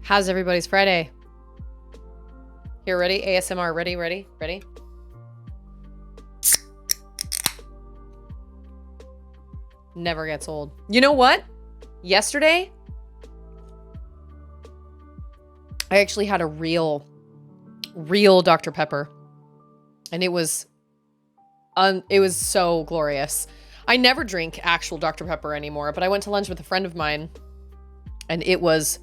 How's everybody's Friday? Here, ready? ASMR, ready? Never gets old. You know what? Yesterday, I actually had a real Dr. Pepper. And it was so glorious. I never drink actual Dr. Pepper anymore, but I went to lunch with a friend of mine and it was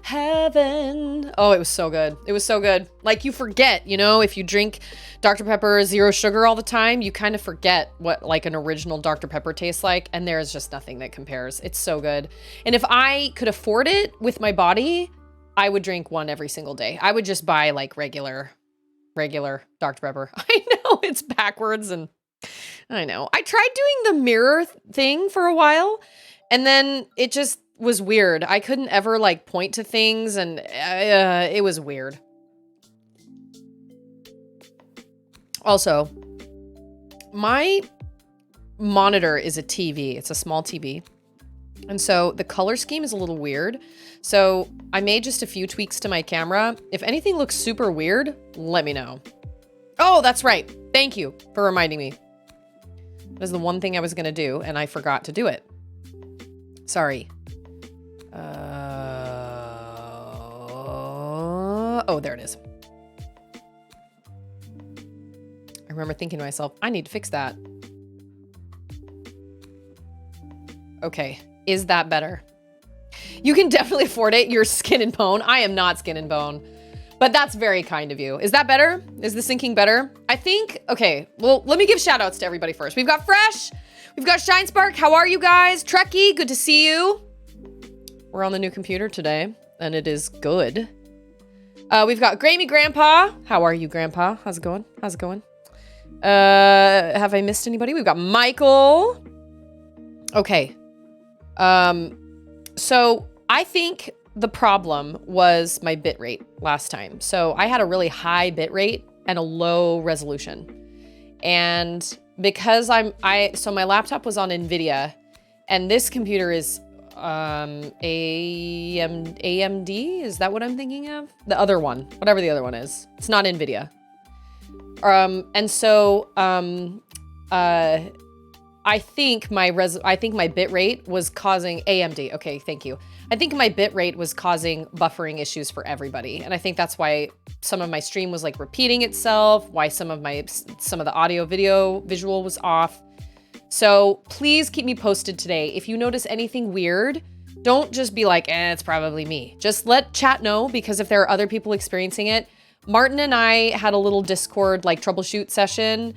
heaven. Oh, it was so good. It was so good. Like, you forget, you know, if you drink Dr. Pepper zero sugar all the time, you kind of forget what like an original Dr. Pepper tastes like. And there is just nothing that compares. It's so good. And if I could afford it with my body, I would drink one every single day. I would just buy like regular Dr. Pepper. I know it's backwards and I know. I tried doing the mirror thing for a while and then it just was weird. I couldn't ever like point to things and it was weird. Also, my monitor is a TV. It's a small TV. And so the color scheme is a little weird. So I made just a few tweaks to my camera. If anything looks super weird, let me know. Oh, that's right. Thank you for reminding me. That was the one thing I was going to do, and I forgot to do it. Sorry. Oh, there it is. I remember thinking to myself, I need to fix that. Okay. Is that better? You can definitely afford it. You're skin and bone. I am not skin and bone. But that's very kind of you. Is that better? Is the syncing better? I think, okay, well, let me give shout outs to everybody first. We've got Fresh. We've got Shine Spark. How are you guys? Trekkie, good to see you. We're on the new computer today, and it is good. We've got Grammy Grandpa. How are you, Grandpa? How's it going? How's it going? Have I missed anybody? We've got Michael. Okay. So I think the problem was my bit rate last time. So I had a really high bit rate and a low resolution. And because so my laptop was on NVIDIA, and this computer is AMD, is that what I'm thinking of? The other one, whatever the other one is. It's not NVIDIA. And so I think my bit rate was causing AMD. Okay, thank you. I think my bit rate was causing buffering issues for everybody. And I think that's why some of my stream was like repeating itself, why some of the audio, video, visual was off. So please keep me posted today. If you notice anything weird, don't just be like, it's probably me. Just let chat know, because if there are other people experiencing it, Martin and I had a little Discord like troubleshoot session.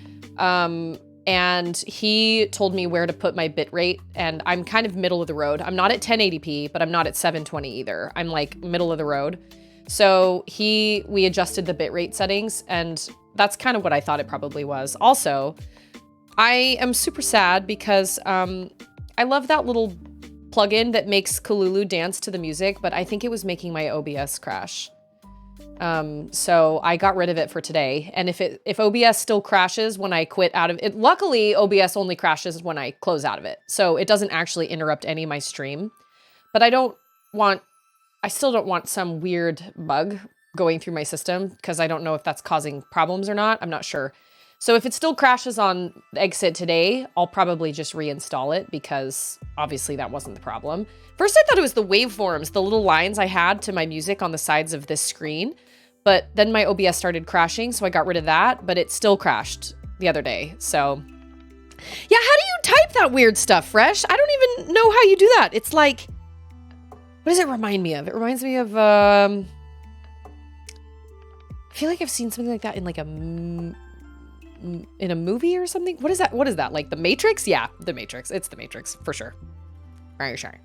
And he told me where to put my bit rate, and I'm kind of middle of the road. I'm not at 1080p, but I'm not at 720 either. I'm like middle of the road. So we adjusted the bit rate settings, and that's kind of what I thought it probably was. Also, I am super sad because I love that little plugin that makes Kalulu dance to the music, but I think it was making my OBS crash. So I got rid of it for today. And if OBS still crashes when I quit out of it, luckily OBS only crashes when I close out of it. So it doesn't actually interrupt any of my stream, but I still don't want some weird bug going through my system, because I don't know if that's causing problems or not. I'm not sure. So if it still crashes on exit today, I'll probably just reinstall it, because obviously that wasn't the problem. First, I thought it was the waveforms, the little lines I had to my music on the sides of this screen. But then my OBS started crashing, so I got rid of that, but it still crashed the other day. So yeah, how do you type that weird stuff, Fresh? I don't even know how you do that. It's like, what does it remind me of? It reminds me of, I feel like I've seen something like that in like in a movie or something. What is that? What is that? Like The Matrix? Yeah, The Matrix. It's The Matrix for sure. Are you sure?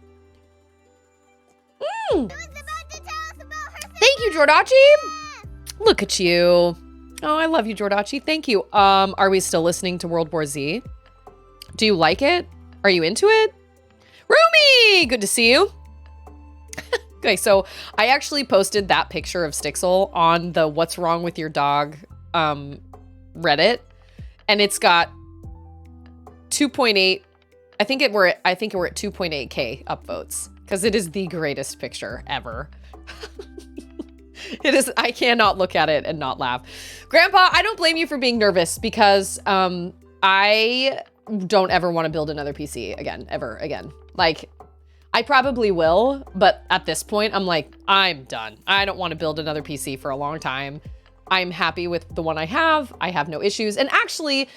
Thank you, Jordachi. Look at you. Oh, I love you, Jordachi. Thank you. Are we still listening to World War Z? Do you like it? Are you into it? Rumi! Good to see you. Okay, so I actually posted that picture of Stixel on the What's Wrong With Your Dog Reddit, and it's got 2.8. I think we're at 2.8K upvotes, because it is the greatest picture ever. It is. I cannot look at it and not laugh. Grandpa, I don't blame you for being nervous, because I don't ever want to build another PC again, ever again. Like, I probably will, but at this point, I'm like, I'm done. I don't want to build another PC for a long time. I'm happy with the one I have. I have no issues. And actually,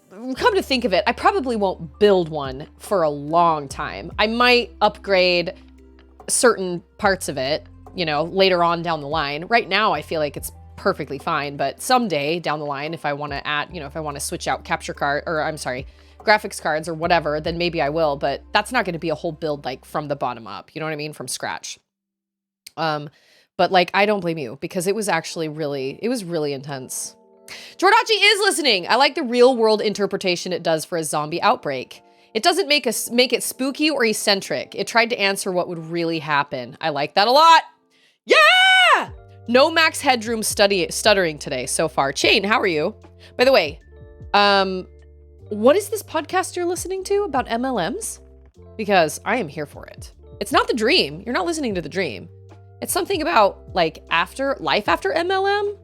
come to think of it, I probably won't build one for a long time. I might upgrade certain parts of it, you know, later on down the line. Right now, I feel like it's perfectly fine, but someday down the line, if I want to add, you know, if I want to switch out graphics cards or whatever, then maybe I will, but that's not going to be a whole build like from the bottom up, you know what I mean? From scratch. But like, I don't blame you, because it was actually really intense. Jordachi is listening. I like the real world interpretation it does for a zombie outbreak. It doesn't make it spooky or eccentric. It tried to answer what would really happen. I like that a lot. Yeah! No max headroom stuttering today so far. Chain, how are you? By the way, What is this podcast you're listening to about MLMs? Because I am here for it. It's not The Dream. You're not listening to The Dream. It's something about like life after MLM,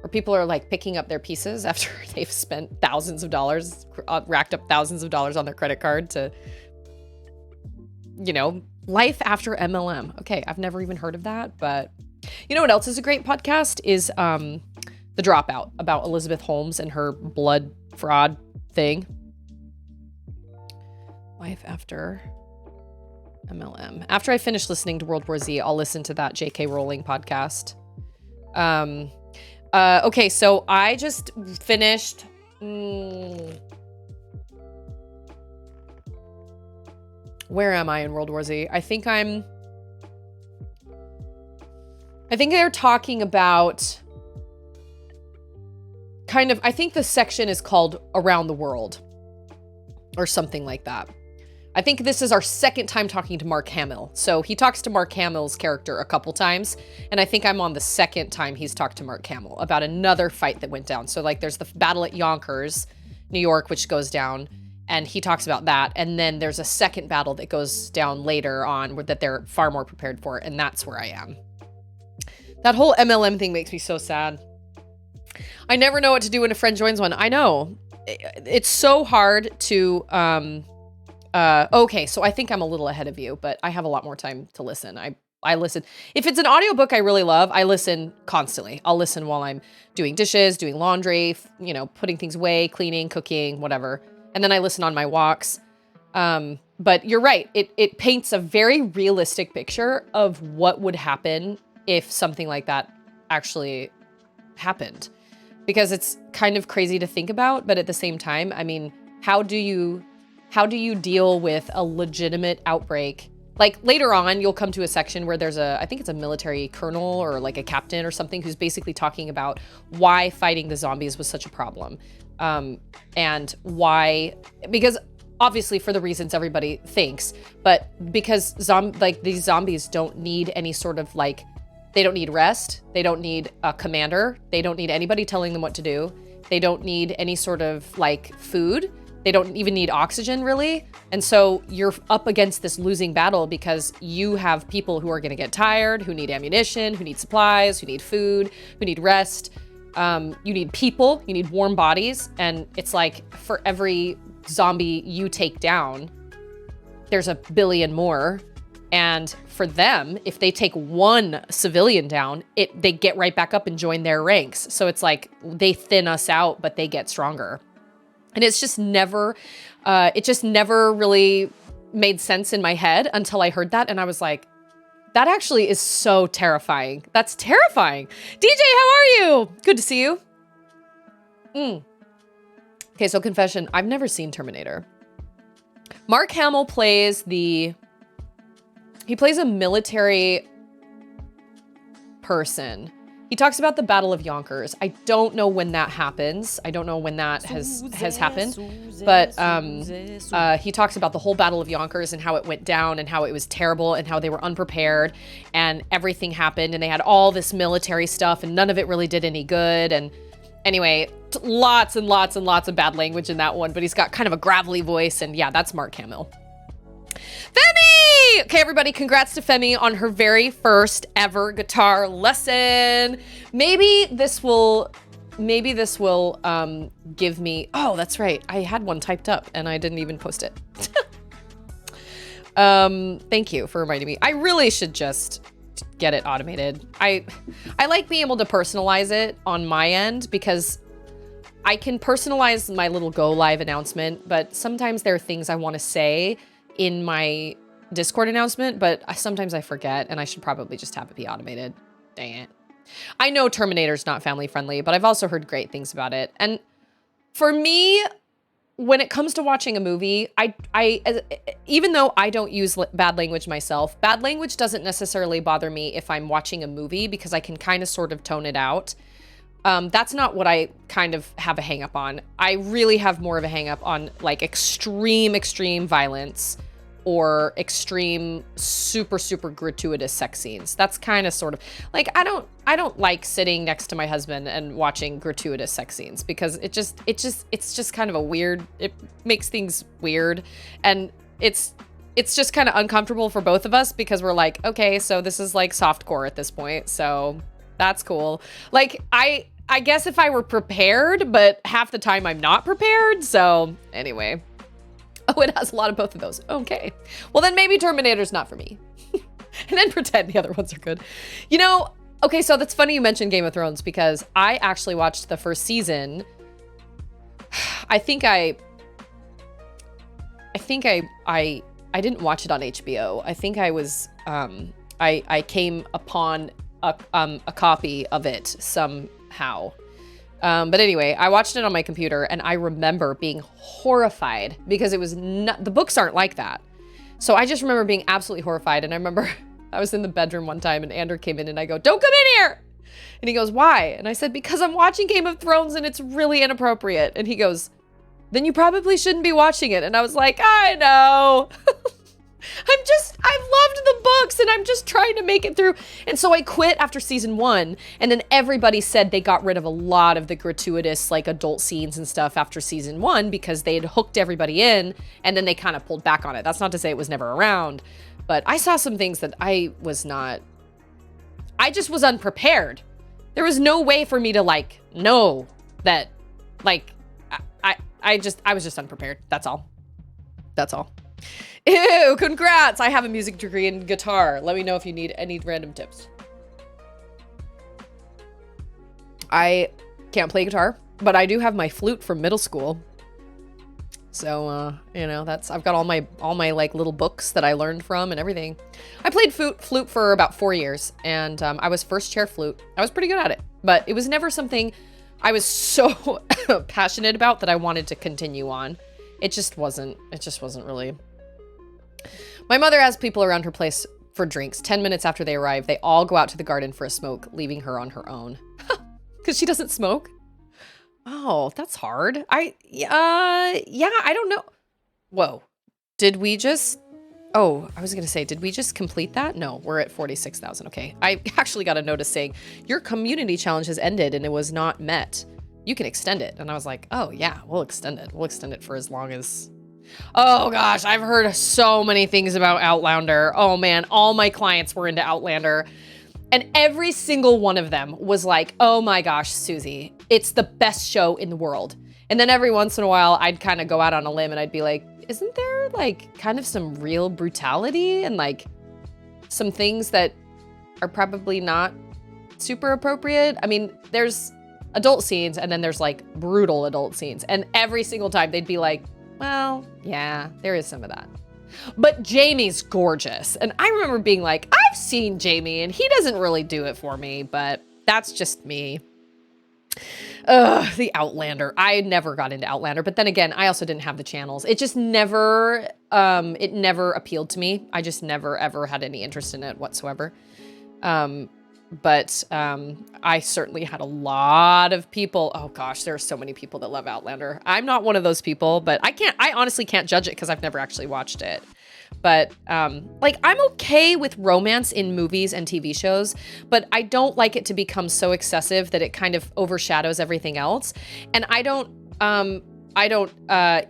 where people are like picking up their pieces after they've spent thousands of dollars, racked up thousands of dollars on their credit card to, you know, life after MLM. Okay, I've never even heard of that, but you know what else is a great podcast is The Dropout, about Elizabeth Holmes and her blood fraud thing. Life after MLM. After I finish listening to World War Z, I'll listen to that J.K. Rowling podcast. Okay, so I just finished... Where am I in World War Z? I think they're talking about... I think the section is called Around the World. Or something like that. I think this is our second time talking to Mark Hamill. So he talks to Mark Hamill's character a couple times. And I think I'm on the second time he's talked to Mark Hamill about another fight that went down. So like there's the battle at Yonkers, New York, which goes down. And he talks about that. And then there's a second battle that goes down later on that they're far more prepared for. And that's where I am. That whole MLM thing makes me so sad. I never know what to do when a friend joins one. I know. It's so hard to... okay, so I think I'm a little ahead of you, but I have a lot more time to listen. I listen. If it's an audiobook I really love, I listen constantly. I'll listen while I'm doing dishes, doing laundry, you know, putting things away, cleaning, cooking, whatever. And then I listen on my walks. But you're right. It paints a very realistic picture of what would happen if something like that actually happened. Because it's kind of crazy to think about, but at the same time, I mean, how do you deal with a legitimate outbreak? Like later on, you'll come to a section where there's I think it's a military colonel or like a captain or something who's basically talking about why fighting the zombies was such a problem. And why, because obviously for the reasons everybody thinks, but because these zombies don't need any sort of like, they don't need rest. They don't need a commander. They don't need anybody telling them what to do. They don't need any sort of like food. They don't even need oxygen, really. And so you're up against this losing battle because you have people who are going to get tired, who need ammunition, who need supplies, who need food, who need rest. You need people, you need warm bodies. And it's like for every zombie you take down, there's a billion more. And for them, if they take one civilian down, they get right back up and join their ranks. So it's like they thin us out, but they get stronger. And it just never really made sense in my head until I heard that. And I was like, that actually is so terrifying. That's terrifying. DJ, how are you? Good to see you. Okay, so confession, I've never seen Terminator. Mark Hamill plays he plays a military person. He talks about the Battle of Yonkers. I don't know when that happens. I don't know when that has happened. But he talks about the whole Battle of Yonkers and how it went down and how it was terrible and how they were unprepared and everything happened and they had all this military stuff and none of it really did any good. And anyway, lots and lots and lots of bad language in that one, but he's got kind of a gravelly voice. And yeah, that's Mark Hamill. Femi! Okay, everybody, congrats to Femi on her very first ever guitar lesson. Maybe this will give me, oh, that's right. I had one typed up and I didn't even post it. Thank you for reminding me. I really should just get it automated. I like being able to personalize it on my end because I can personalize my little go live announcement, but sometimes there are things I want to say in my Discord announcement, but sometimes I forget and I should probably just have it be automated. Dang it. I know Terminator's not family friendly, but I've also heard great things about it. And for me, when it comes to watching a movie, even though I don't use bad language myself, bad language doesn't necessarily bother me if I'm watching a movie because I can kind of sort of tone it out. That's not what I kind of have a hang up on. I really have more of a hang up on like extreme violence or extreme, super, super gratuitous sex scenes. That's kind of sort of like, I don't like sitting next to my husband and watching gratuitous sex scenes because it's just kind of a weird, it makes things weird. And it's just kind of uncomfortable for both of us because we're like, okay, so this is like softcore at this point. So that's cool. Like, I guess if I were prepared, but half the time I'm not prepared. So anyway. Oh, it has a lot of both of those. Okay. Well, then maybe Terminator's not for me. And then pretend the other ones are good. You know, okay, so that's funny you mentioned Game of Thrones because I actually watched the first season. I didn't watch it on HBO. I think I was, I came upon a copy of it somehow. But anyway, I watched it on my computer and I remember being horrified because it was not, the books aren't like that. So I just remember being absolutely horrified. And I remember I was in the bedroom one time and Andrew came in and I go, "Don't come in here." And he goes, "Why?" And I said, "Because I'm watching Game of Thrones and it's really inappropriate." And he goes, "Then you probably shouldn't be watching it." And I was like, "I know." I've loved the books and I'm just trying to make it through. And so I quit after season 1. And then everybody said they got rid of a lot of the gratuitous like adult scenes and stuff after season 1 because they had hooked everybody in and then they kind of pulled back on it. That's not to say it was never around, but I saw some things that I just was unprepared. There was no way for me to like know that like I was just unprepared. That's all. That's all. Ew, congrats! I have a music degree in guitar. Let me know if you need any random tips. I can't play guitar, but I do have my flute from middle school. So, you know, I've got all my like little books that I learned from and everything. I played flute for about 4 years and I was first chair flute. I was pretty good at it, but it was never something I was so passionate about that I wanted to continue on. It just wasn't really. My mother has people around her place for drinks. 10 minutes after they arrive, they all go out to the garden for a smoke, leaving her on her own. Because she doesn't smoke? Oh, that's hard. Yeah, I don't know. Whoa. Did we just... Oh, I was going to say, did we just complete that? No, we're at 46,000. Okay. I actually got a notice saying, your community challenge has ended and it was not met. You can extend it. And I was like, oh yeah, we'll extend it. We'll extend it for as long as... Oh gosh, I've heard so many things about Outlander. Oh man, all my clients were into Outlander. And every single one of them was like, oh my gosh, Susie, it's the best show in the world. And then every once in a while, I'd kind of go out on a limb and I'd be like, isn't there like kind of some real brutality and like some things that are probably not super appropriate? I mean, there's adult scenes and then there's like brutal adult scenes. And every single time they'd be like, well, yeah, there is some of that. But Jamie's gorgeous. And I remember being like, I've seen Jamie and he doesn't really do it for me, but that's just me. Ugh, the Outlander. I never got into Outlander, but then again, I also didn't have the channels. It just never, it never appealed to me. I just never ever had any interest in it whatsoever. But I certainly had a lot of people. Oh gosh, there are so many people that love Outlander. I'm not one of those people, but I honestly can't judge it because I've never actually watched it. But like I'm okay with romance in movies and TV shows, but I don't like it to become so excessive that it kind of overshadows everything else. And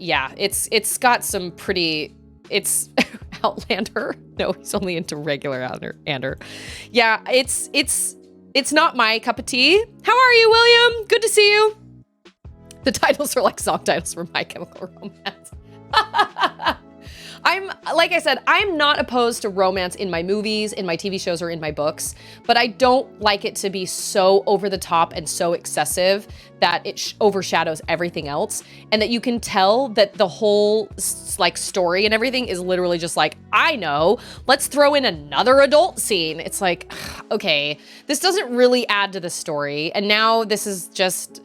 yeah, it's got some pretty, it's Outlander. No, he's only into regular Outlander. Yeah, it's not my cup of tea. How are you, William? Good to see you. The titles are like song titles for My Chemical Romance. Like I said, I'm not opposed to romance in my movies, in my TV shows, or in my books, but I don't like it to be so over the top and so excessive that it overshadows everything else, and that you can tell that the whole like story and everything is literally just like, I know, let's throw in another adult scene. It's like, okay, this doesn't really add to the story, and now this is just...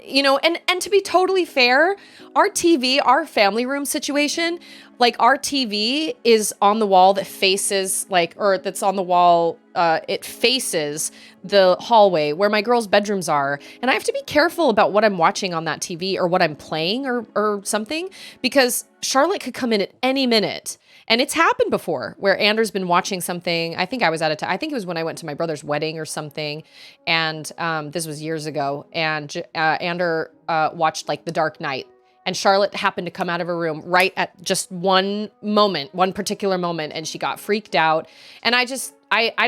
You know, and to be totally fair, Our TV, our family room situation, like our TV is on the wall that faces like, or that's on the wall, it faces the hallway where my girls' bedrooms are. And I have to be careful about what I'm watching on that TV or what I'm playing or something, because Charlotte could come in at any minute. And it's happened before where Ander's been watching something. I think I was at I think it was when I went to my brother's wedding or something. And this was years ago. And Ander watched like The Dark Knight. And Charlotte happened to come out of her room right at just one moment, one particular moment. And she got freaked out. And I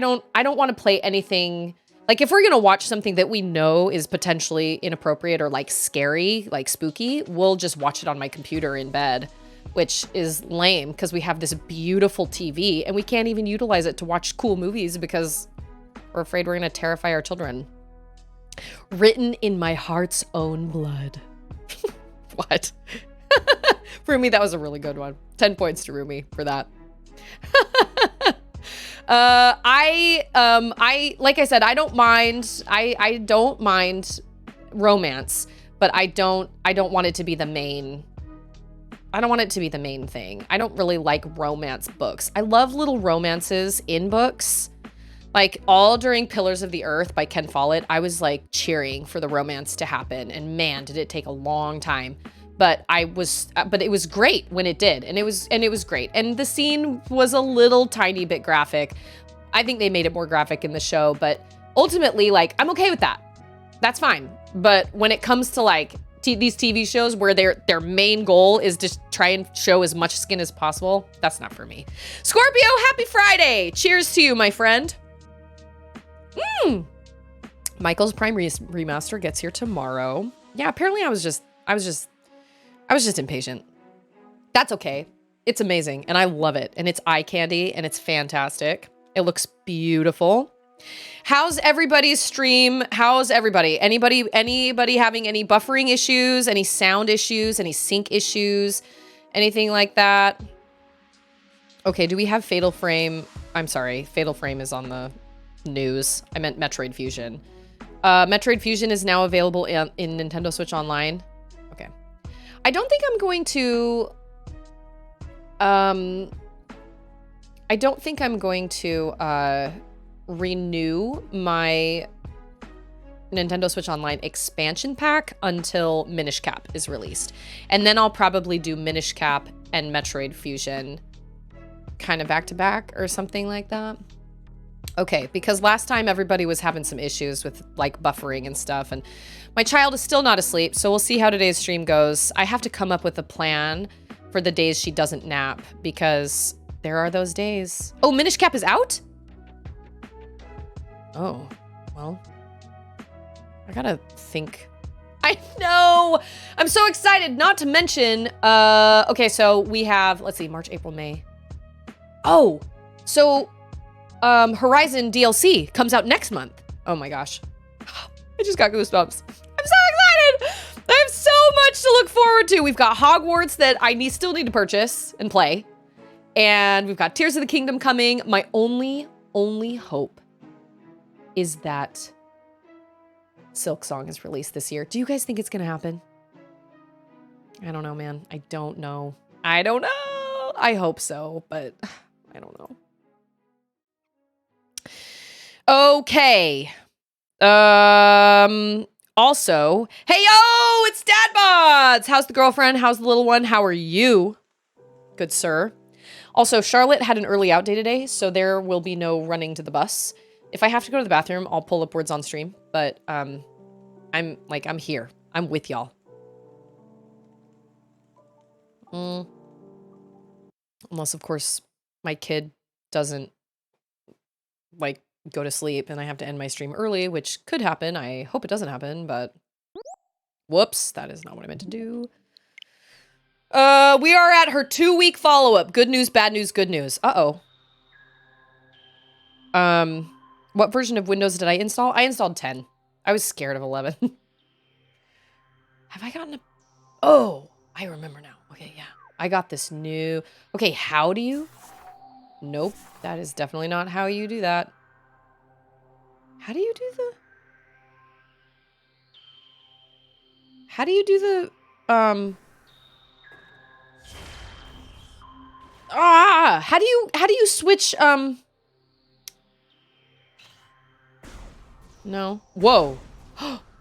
don't want to play anything. Like if we're going to watch something that we know is potentially inappropriate or like scary, like spooky, we'll just watch it on my computer in bed. Which is lame because we have this beautiful TV and we can't even utilize it to watch cool movies because we're afraid we're going to terrify our children. Written in my heart's own blood. What? Rumi, that was a really good one. 10 points to Rumi for that. I like I said, I don't mind romance, but I don't want it to be the main. I don't want it to be the main thing. I don't really like romance books. I love little romances in books. Like all during Pillars of the Earth by Ken Follett, I was like cheering for the romance to happen. And man, did it take a long time. But it was great when it did. And it was great. And the scene was a little tiny bit graphic. I think they made it more graphic in the show, but ultimately like, I'm okay with that. That's fine. But when it comes to like, these TV shows where their main goal is to try and show as much skin as possible, that's not for me. Scorpio, happy Friday! Cheers to you, my friend. Michael's Prime Remaster gets here tomorrow. Yeah, apparently I was just impatient. That's okay. It's amazing, and I love it, and it's eye candy, and it's fantastic. It looks beautiful. How's everybody's stream? How's everybody? Anybody having any buffering issues, any sound issues, any sync issues, anything like that? Okay, do we have Fatal Frame? I'm sorry, Fatal Frame is on the news. I meant Metroid Fusion. Metroid Fusion is now available in Nintendo Switch Online. Okay. I don't think I'm going to... renew my Nintendo Switch Online expansion pack until Minish Cap is released. And then I'll probably do Minish Cap and Metroid Fusion kind of back to back or something like that. Okay, because last time everybody was having some issues with like buffering and stuff, and my child is still not asleep, so we'll see how today's stream goes. I have to come up with a plan for the days she doesn't nap because there are those days. Oh, Minish Cap is out? Oh, well, I gotta think. I know! I'm so excited, not to mention, okay, so we have, let's see, March, April, May. Oh, so, Horizon DLC comes out next month. Oh my gosh. I just got goosebumps. I'm so excited! I have so much to look forward to. We've got Hogwarts that I still need to purchase and play. And we've got Tears of the Kingdom coming. My only hope is that Silk Song is released this year. Do you guys think it's gonna happen? I don't know, man. I don't know. I hope so, but I don't know. Okay. Also, hey, yo, it's Dad Bods! How's the girlfriend? How's the little one? How are you? Good, sir. Also, Charlotte had an early out day today, so there will be no running to the bus. If I have to go to the bathroom, I'll pull up words on stream, but I'm here. I'm with y'all. Unless, of course, my kid doesn't, like, go to sleep and I have to end my stream early, which could happen. I hope it doesn't happen, but whoops, that is not what I meant to do. We are at her 2-week follow-up. Good news, bad news, good news. Uh-oh. What version of Windows did I install? I installed 10. I was scared of 11. Have I gotten a... Oh, I remember now. Okay, yeah. I got this new... Okay, how do you... Nope, that is definitely not how you do that. How do you do the... How do you do the... How do you switch, No. Whoa.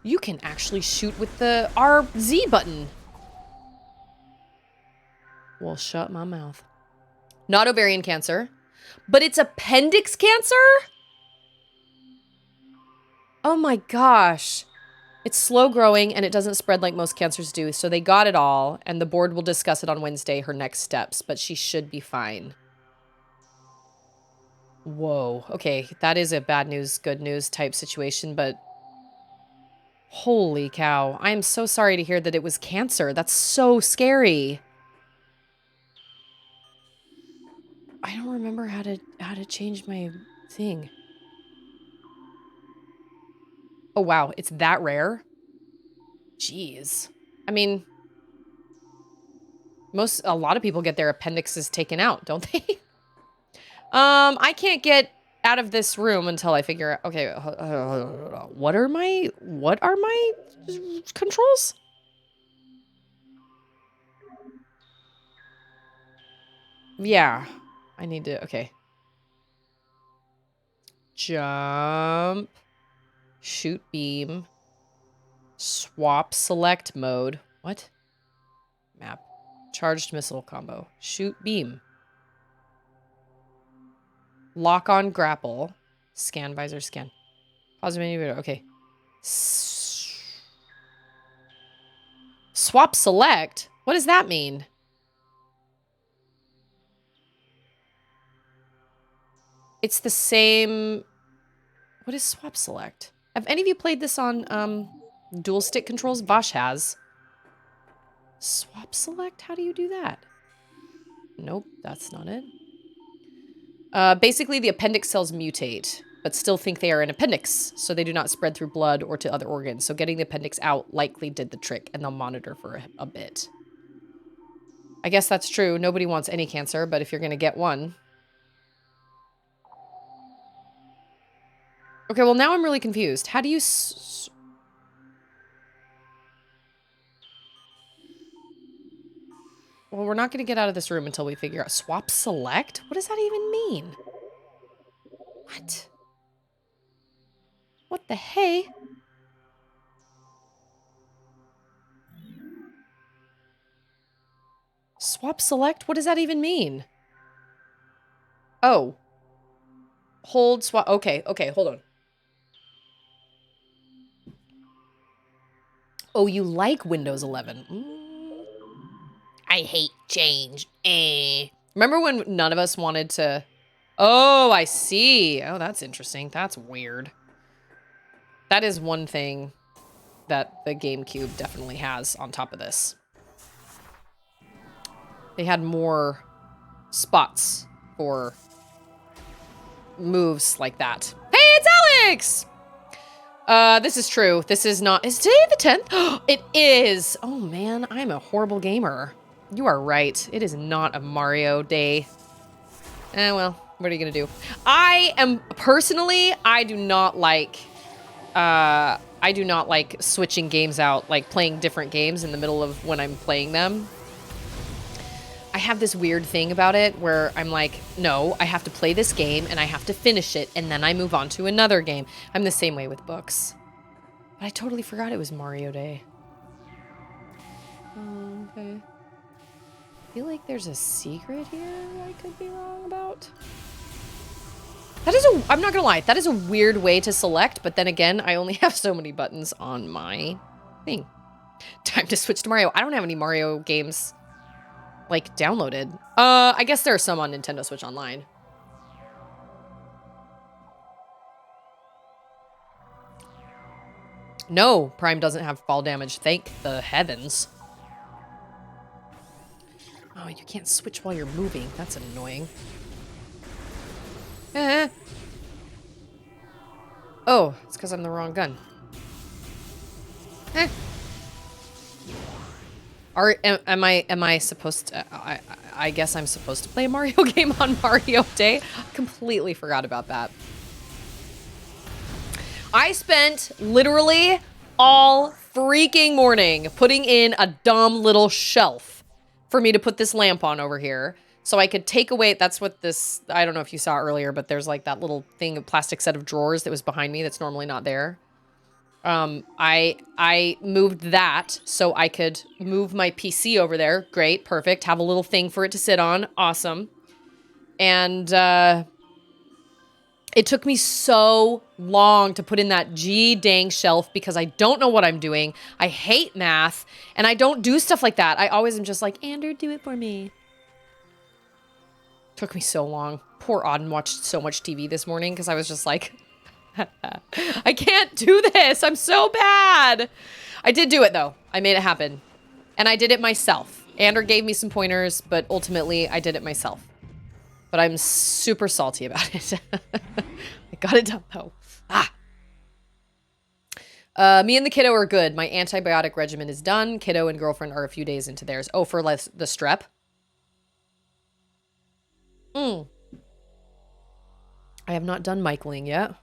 You can actually shoot with the RZ button. Well, shut my mouth. Not ovarian cancer, but it's appendix cancer? Oh my gosh. It's slow growing and it doesn't spread like most cancers do, so they got it all, and the board will discuss it on Wednesday, her next steps, but she should be fine. Whoa. Okay, that is a bad news, good news type situation, but holy cow. I am so sorry to hear that it was cancer. That's so scary. I don't remember how to change my thing. Oh wow, it's that rare? Jeez. I mean, a lot of people get their appendixes taken out, don't they? I can't get out of this room until I figure out, okay, what are my controls? Yeah, I need to, okay. Jump, shoot beam, swap select mode. What? Map, charged missile combo, shoot beam. Lock on grapple. Scan visor scan. Pause menu video. Okay. Swap select? What does that mean? It's the same. What is swap select? Have any of you played this on dual stick controls? Vosh has. Swap select? How do you do that? Nope, that's not it. Basically, the appendix cells mutate, but still think they are an appendix, so they do not spread through blood or to other organs. So getting the appendix out likely did the trick, and they'll monitor for a bit. I guess that's true. Nobody wants any cancer, but if you're going to get one. Okay, well, now I'm really confused. How do you... Well, we're not going to get out of this room until we figure out... Swap select? What does that even mean? What? What the hey? Swap select? What does that even mean? Oh. Hold swap... Okay, hold on. Oh, you like Windows 11. I hate change. Remember when none of us wanted to... Oh, I see. Oh, that's interesting. That's weird. That is one thing that the GameCube definitely has on top of this. They had more spots for moves like that. Hey, it's Alex! This is true. This is not... Is today the 10th? It is! Oh, man. I'm a horrible gamer. You are right. It is not a Mario day. Well, what are you gonna do? Personally, I do not like switching games out, like playing different games in the middle of when I'm playing them. I have this weird thing about it where I'm like, no, I have to play this game and I have to finish it and then I move on to another game. I'm the same way with books. But I totally forgot it was Mario Day. Okay. I feel like there's a secret here I could be wrong about. I'm not gonna lie, that is a weird way to select, but then again, I only have so many buttons on my thing. Time to switch to Mario. I don't have any Mario games, like, downloaded. I guess there are some on Nintendo Switch Online. No, Prime doesn't have fall damage, thank the heavens. Oh, you can't switch while you're moving. That's annoying. Oh, it's because I'm the wrong gun. Am I supposed to... I guess I'm supposed to play a Mario game on Mario Day? Completely forgot about that. I spent literally all freaking morning putting in a dumb little shelf for me to put this lamp on over here So I could take away, that's what this, I don't know if you saw earlier, but there's like that little thing, a plastic set of drawers that was behind me that's normally not there. I moved that so I could move my PC over there. Great, perfect. Have a little thing for it to sit on. Awesome. And it took me so long to put in that dang shelf because I don't know what I'm doing. I hate math, and I don't do stuff like that. I always am just like, Andrew, do it for me. Took me so long. Poor Auden watched so much TV this morning because I was just like, I can't do this. I'm so bad. I did do it, though. I made it happen. And I did it myself. Andrew gave me some pointers, but ultimately I did it myself. But I'm super salty about it. I got it done, though. Me and the kiddo are good. My antibiotic regimen is done. Kiddo and girlfriend are a few days into theirs. Oh, for the strep? I have not done Michaeling yet.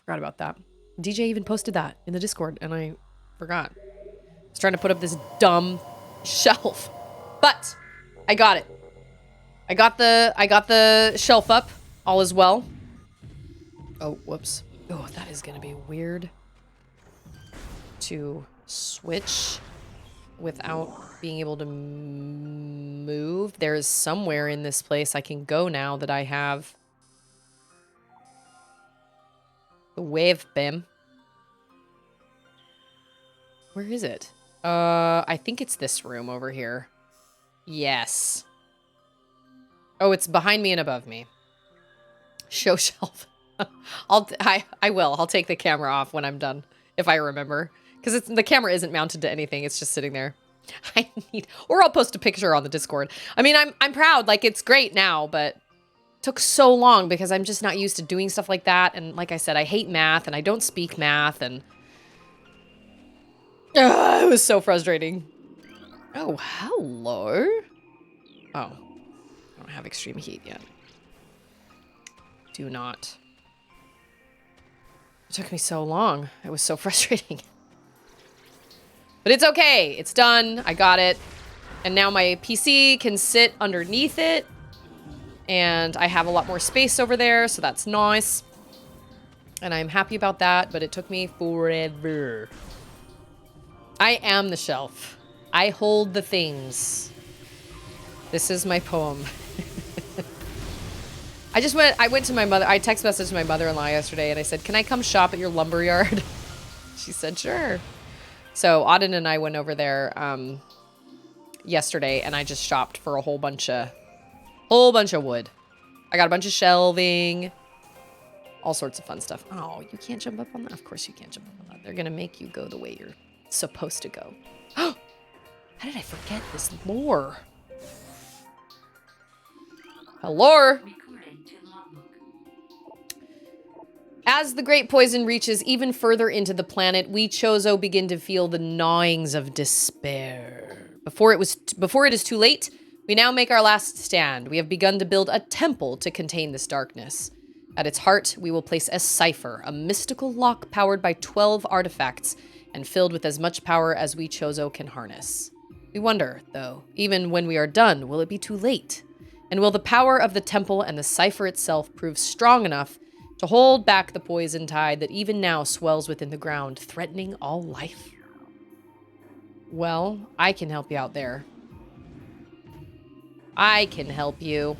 Forgot about that. DJ even posted that in the Discord, and I forgot. I was trying to put up this dumb shelf. But I got it. I got the shelf up. All is well. Oh, whoops. Oh, that is gonna be weird to switch without being able to move. There is somewhere in this place I can go now that I have the wave beam. Where is it? I think it's this room over here. Yes. Oh, it's behind me and above me. Show shelf. I will. I'll take the camera off when I'm done, if I remember. Because the camera isn't mounted to anything. It's just sitting there. Or I'll post a picture on the Discord. I mean, I'm proud. Like, it's great now, but it took so long because I'm just not used to doing stuff like that. And like I said, I hate math and I don't speak math and it was so frustrating. Oh, hello. Oh, I don't have extreme heat yet. Do not. It took me so long. It was so frustrating. But it's okay. It's done. I got it. And now my PC can sit underneath it. And I have a lot more space over there, so that's nice. And I'm happy about that, but it took me forever. I am the shelf. I hold the things. This is my poem. I went to my mother, I text messaged my mother-in-law yesterday and I said, can I come shop at your lumberyard? She said, sure. So Auden and I went over there yesterday and I just shopped for a whole bunch of wood. I got a bunch of shelving, all sorts of fun stuff. Oh, you can't jump up on that? Of course you can't jump up on that. They're gonna make you go the way you're supposed to go. How did I forget this lore? Hello? As the great poison reaches even further into the planet, we Chozo begin to feel the gnawings of despair. Before it is too late, we now make our last stand. We have begun to build a temple to contain this darkness. At its heart, we will place a cipher, a mystical lock powered by 12 artifacts and filled with as much power as we Chozo can harness. We wonder, though, even when we are done, will it be too late? And will the power of the temple and the cipher itself prove strong enough to hold back the poison tide that even now swells within the ground, threatening all life? Well, I can help you out there. I can help you.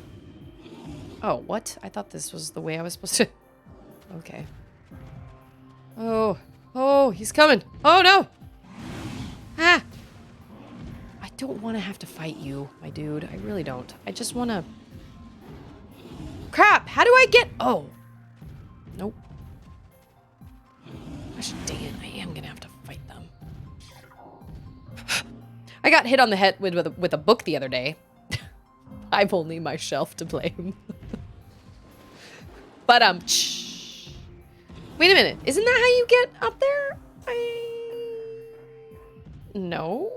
Oh, what? I thought this was the way I was supposed to... Okay. Oh, he's coming. Oh, no. Ah. I don't want to have to fight you, my dude. I really don't. I just want to... Crap, how do I get... Oh. Nope. Gosh dang it, I am gonna have to fight them. I got hit on the head with a book the other day. I've only myself to blame. But, shh. Wait a minute, isn't that how you get up there? No.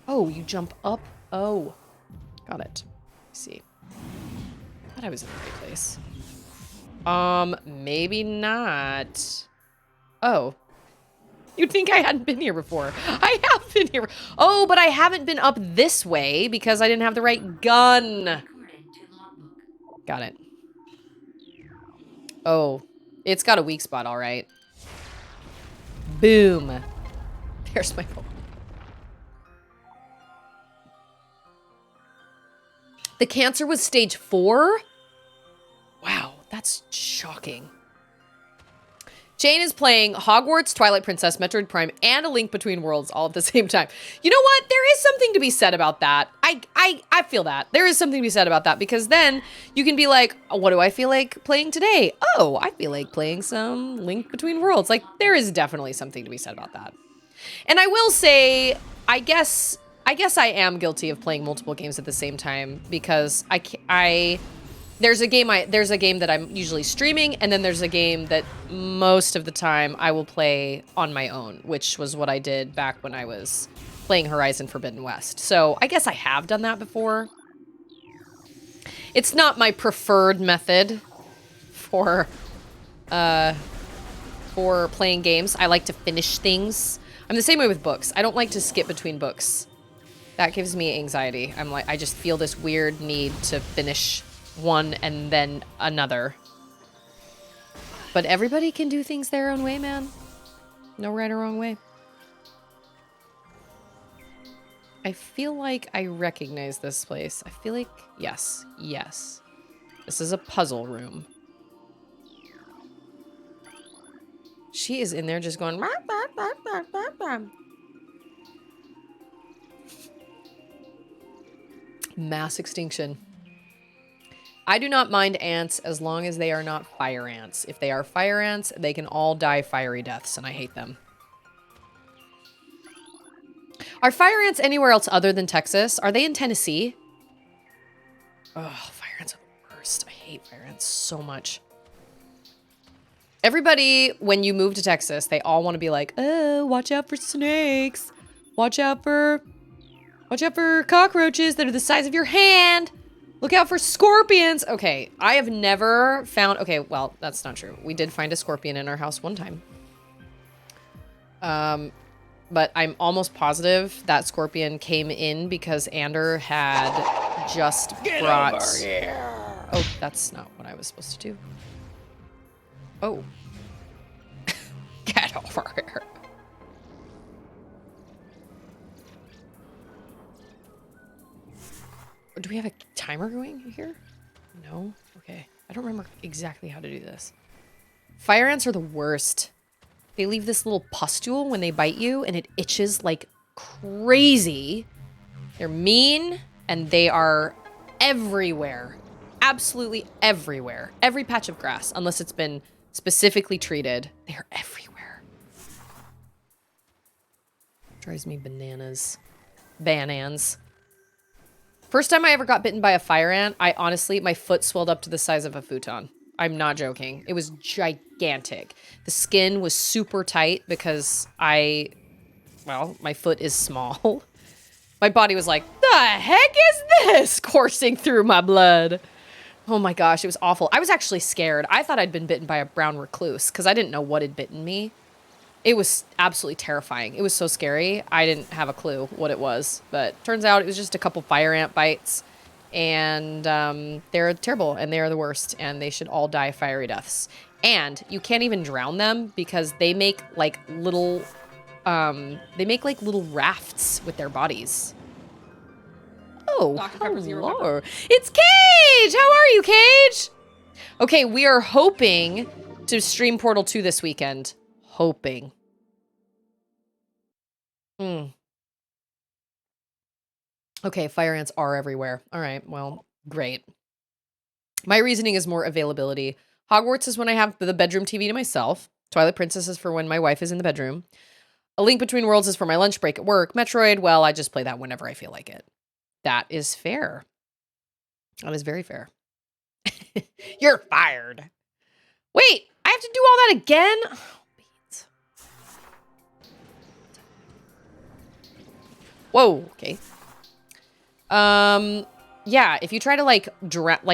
Oh, you jump up? Oh. Got it. Let's see. I thought I was in the right place. Maybe not. Oh. You'd think I hadn't been here before. I have been here. Oh, but I haven't been up this way because I didn't have the right gun. Got it. Oh, it's got a weak spot, all right. Boom. There's my phone. The cancer was stage 4? Wow, that's shocking. Jane is playing Hogwarts, Twilight Princess, Metroid Prime, and A Link Between Worlds all at the same time. You know what? There is something to be said about that. I feel that. There is something to be said about that because then you can be like, oh, what do I feel like playing today? Oh, I feel like playing some Link Between Worlds. Like, there is definitely something to be said about that. And I will say, I guess I am guilty of playing multiple games at the same time because there's a game that I'm usually streaming, and then there's a game that most of the time I will play on my own, which was what I did back when I was playing Horizon Forbidden West. So I guess I have done that before. It's not my preferred method for playing games. I like to finish things. I'm the same way with books. I don't like to skip between books. That gives me anxiety. I just feel this weird need to finish one and then another. But everybody can do things their own way, man. No right or wrong way. I feel like I recognize this place. I feel like, yes. This is a puzzle room. She is in there just going, "Bah, bah, bah, bah, bah, bah." Mass extinction. I do not mind ants as long as they are not fire ants. If they are fire ants, they can all die fiery deaths, and I hate them. Are fire ants anywhere else other than Texas? Are they in Tennessee? Oh, fire ants are the worst. I hate fire ants so much. Everybody, when you move to Texas, they all want to be like, oh, watch out for snakes. Watch out for cockroaches that are the size of your hand. Look out for scorpions. Okay, I have never found... Okay, well, that's not true. We did find a scorpion in our house one time. But I'm almost positive that scorpion came in because Ander had just brought... Over here. Oh, that's not what I was supposed to do. Oh. Get over here. Do we have a timer going here? No? Okay. I don't remember exactly how to do this. Fire ants are the worst. They leave this little pustule when they bite you, and it itches like crazy. They're mean, and they are everywhere. Absolutely everywhere. Every patch of grass, unless it's been specifically treated. They are everywhere. Drives me bananas. Bananas. First time I ever got bitten by a fire ant, I honestly, my foot swelled up to the size of a futon. I'm not joking. It was gigantic. The skin was super tight because well, my foot is small. My body was like, the heck is this coursing through my blood? Oh my gosh, it was awful. I was actually scared. I thought I'd been bitten by a brown recluse because I didn't know what had bitten me. It was absolutely terrifying. It was so scary. I didn't have a clue what it was, but turns out it was just a couple fire ant bites, and they're terrible, and they are the worst, and they should all die fiery deaths. And you can't even drown them because they make like little rafts with their bodies. Oh, hello. It's Cage! How are you, Cage? Okay, we are hoping to stream Portal 2 this weekend. Hoping. Okay, fire ants are everywhere. All right, well, great. My reasoning is more availability. Hogwarts is when I have the bedroom TV to myself. Twilight Princess is for when my wife is in the bedroom. A Link Between Worlds is for my lunch break at work. Metroid, well, I just play that whenever I feel like it. That is fair. That is very fair. You're fired. Wait, I have to do all that again? Whoa, okay. Yeah, if you try to like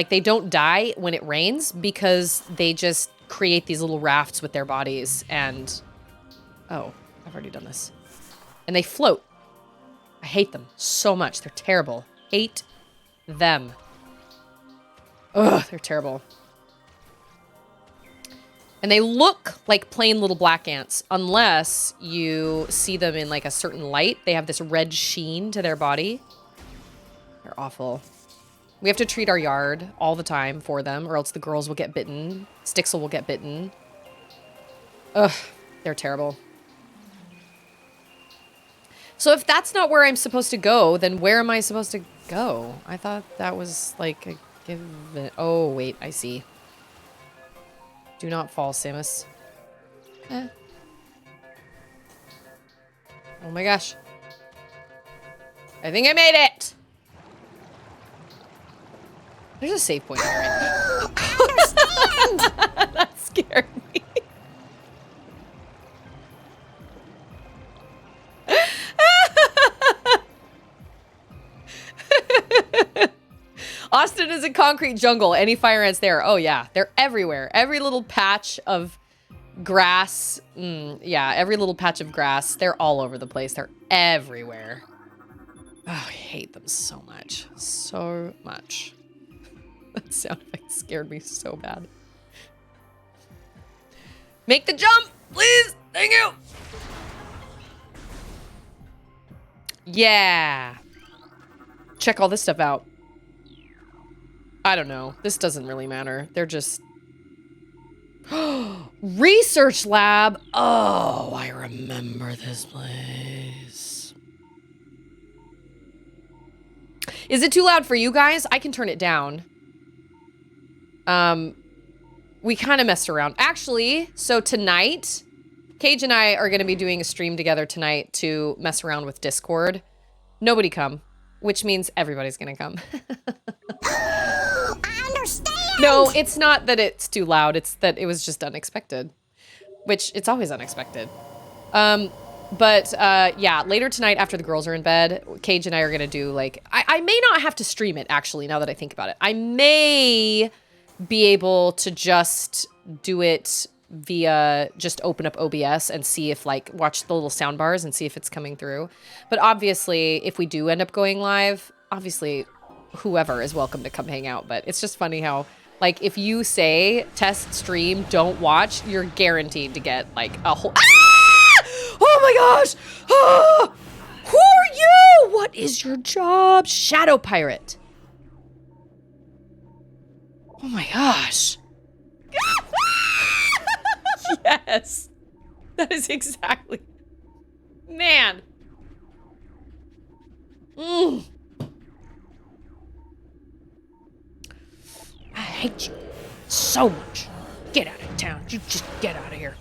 they don't die when it rains because they just create these little rafts with their bodies and oh, I've already done this. And they float. I hate them so much. They're terrible. Hate them. Ugh, they're terrible. And they look like plain little black ants, unless you see them in like a certain light. They have this red sheen to their body. They're awful. We have to treat our yard all the time for them, or else the girls will get bitten. Stixel will get bitten. Ugh, they're terrible. So if that's not where I'm supposed to go, then where am I supposed to go? I thought that was like a given. Oh, wait, I see. Do not fall, Samus. Eh. Oh my gosh. I think I made it! There's a save point here. I understand! That scared me. Austin is a concrete jungle. Any fire ants there? Oh yeah, they're everywhere. Every little patch of grass. Yeah, every little patch of grass. They're all over the place. They're everywhere. Oh, I hate them so much. So much. That sound effect scared me so bad. Make the jump, please. Thank you. Yeah. Check all this stuff out. I don't know. This doesn't really matter. They're just... Research lab! Oh, I remember this place. Is it too loud for you guys? I can turn it down. We kind of messed around. Actually, so tonight, Cage and I are going to be doing a stream together tonight to mess around with Discord. Nobody come, which means everybody's going to come. I understand. No, it's not that it's too loud. It's that it was just unexpected, which it's always unexpected. Yeah, later tonight after the girls are in bed, Cage and I are going to do like, I may not have to stream it actually, now that I think about it. I may be able to just do it via, just open up OBS and see if like, watch the little sound bars and see if it's coming through. But obviously, if we do end up going live, obviously whoever is welcome to come hang out. But it's just funny how, like, if you say test stream, don't watch, you're guaranteed to get like a whole... Ah! Oh my gosh! Ah! Who are you? What is your job? Shadow Pirate. Oh my gosh. Yes. That is exactly... Man. I hate you so much. Get out of town. You just get out of here.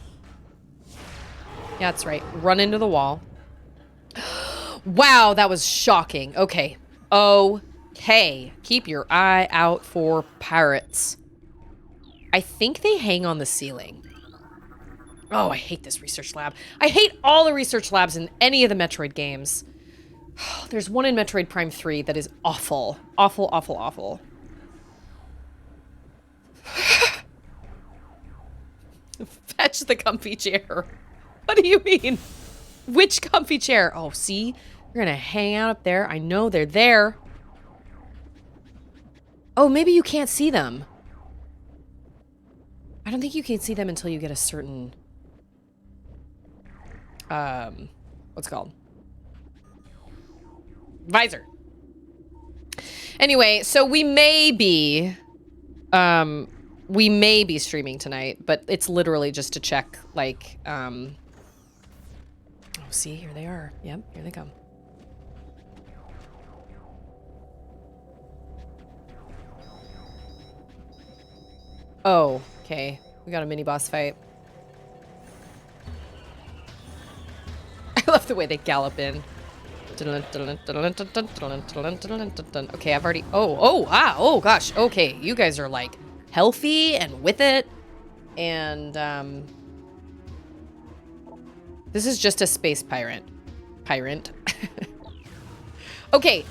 Yeah, that's right. Run into the wall. Wow, that was shocking. Okay. Okay. Keep your eye out for pirates. I think they hang on the ceiling. Oh, I hate this research lab. I hate all the research labs in any of the Metroid games. There's one in Metroid Prime 3 that is awful. Awful, awful, awful. Fetch the comfy chair. What do you mean? Which comfy chair? Oh, see? You're gonna hang out up there. I know they're there. Oh, maybe you can't see them. I don't think you can see them until you get a certain... what's it called? Visor. Anyway, so we may be streaming tonight, but it's literally just to check, like, oh, see, here they are. Yep, here they come. Oh, okay. We got a mini boss fight. I love the way they gallop in. Okay, I've already... Oh gosh. Okay, you guys are, like, healthy and with it. And, this is just a space pirate. Okay,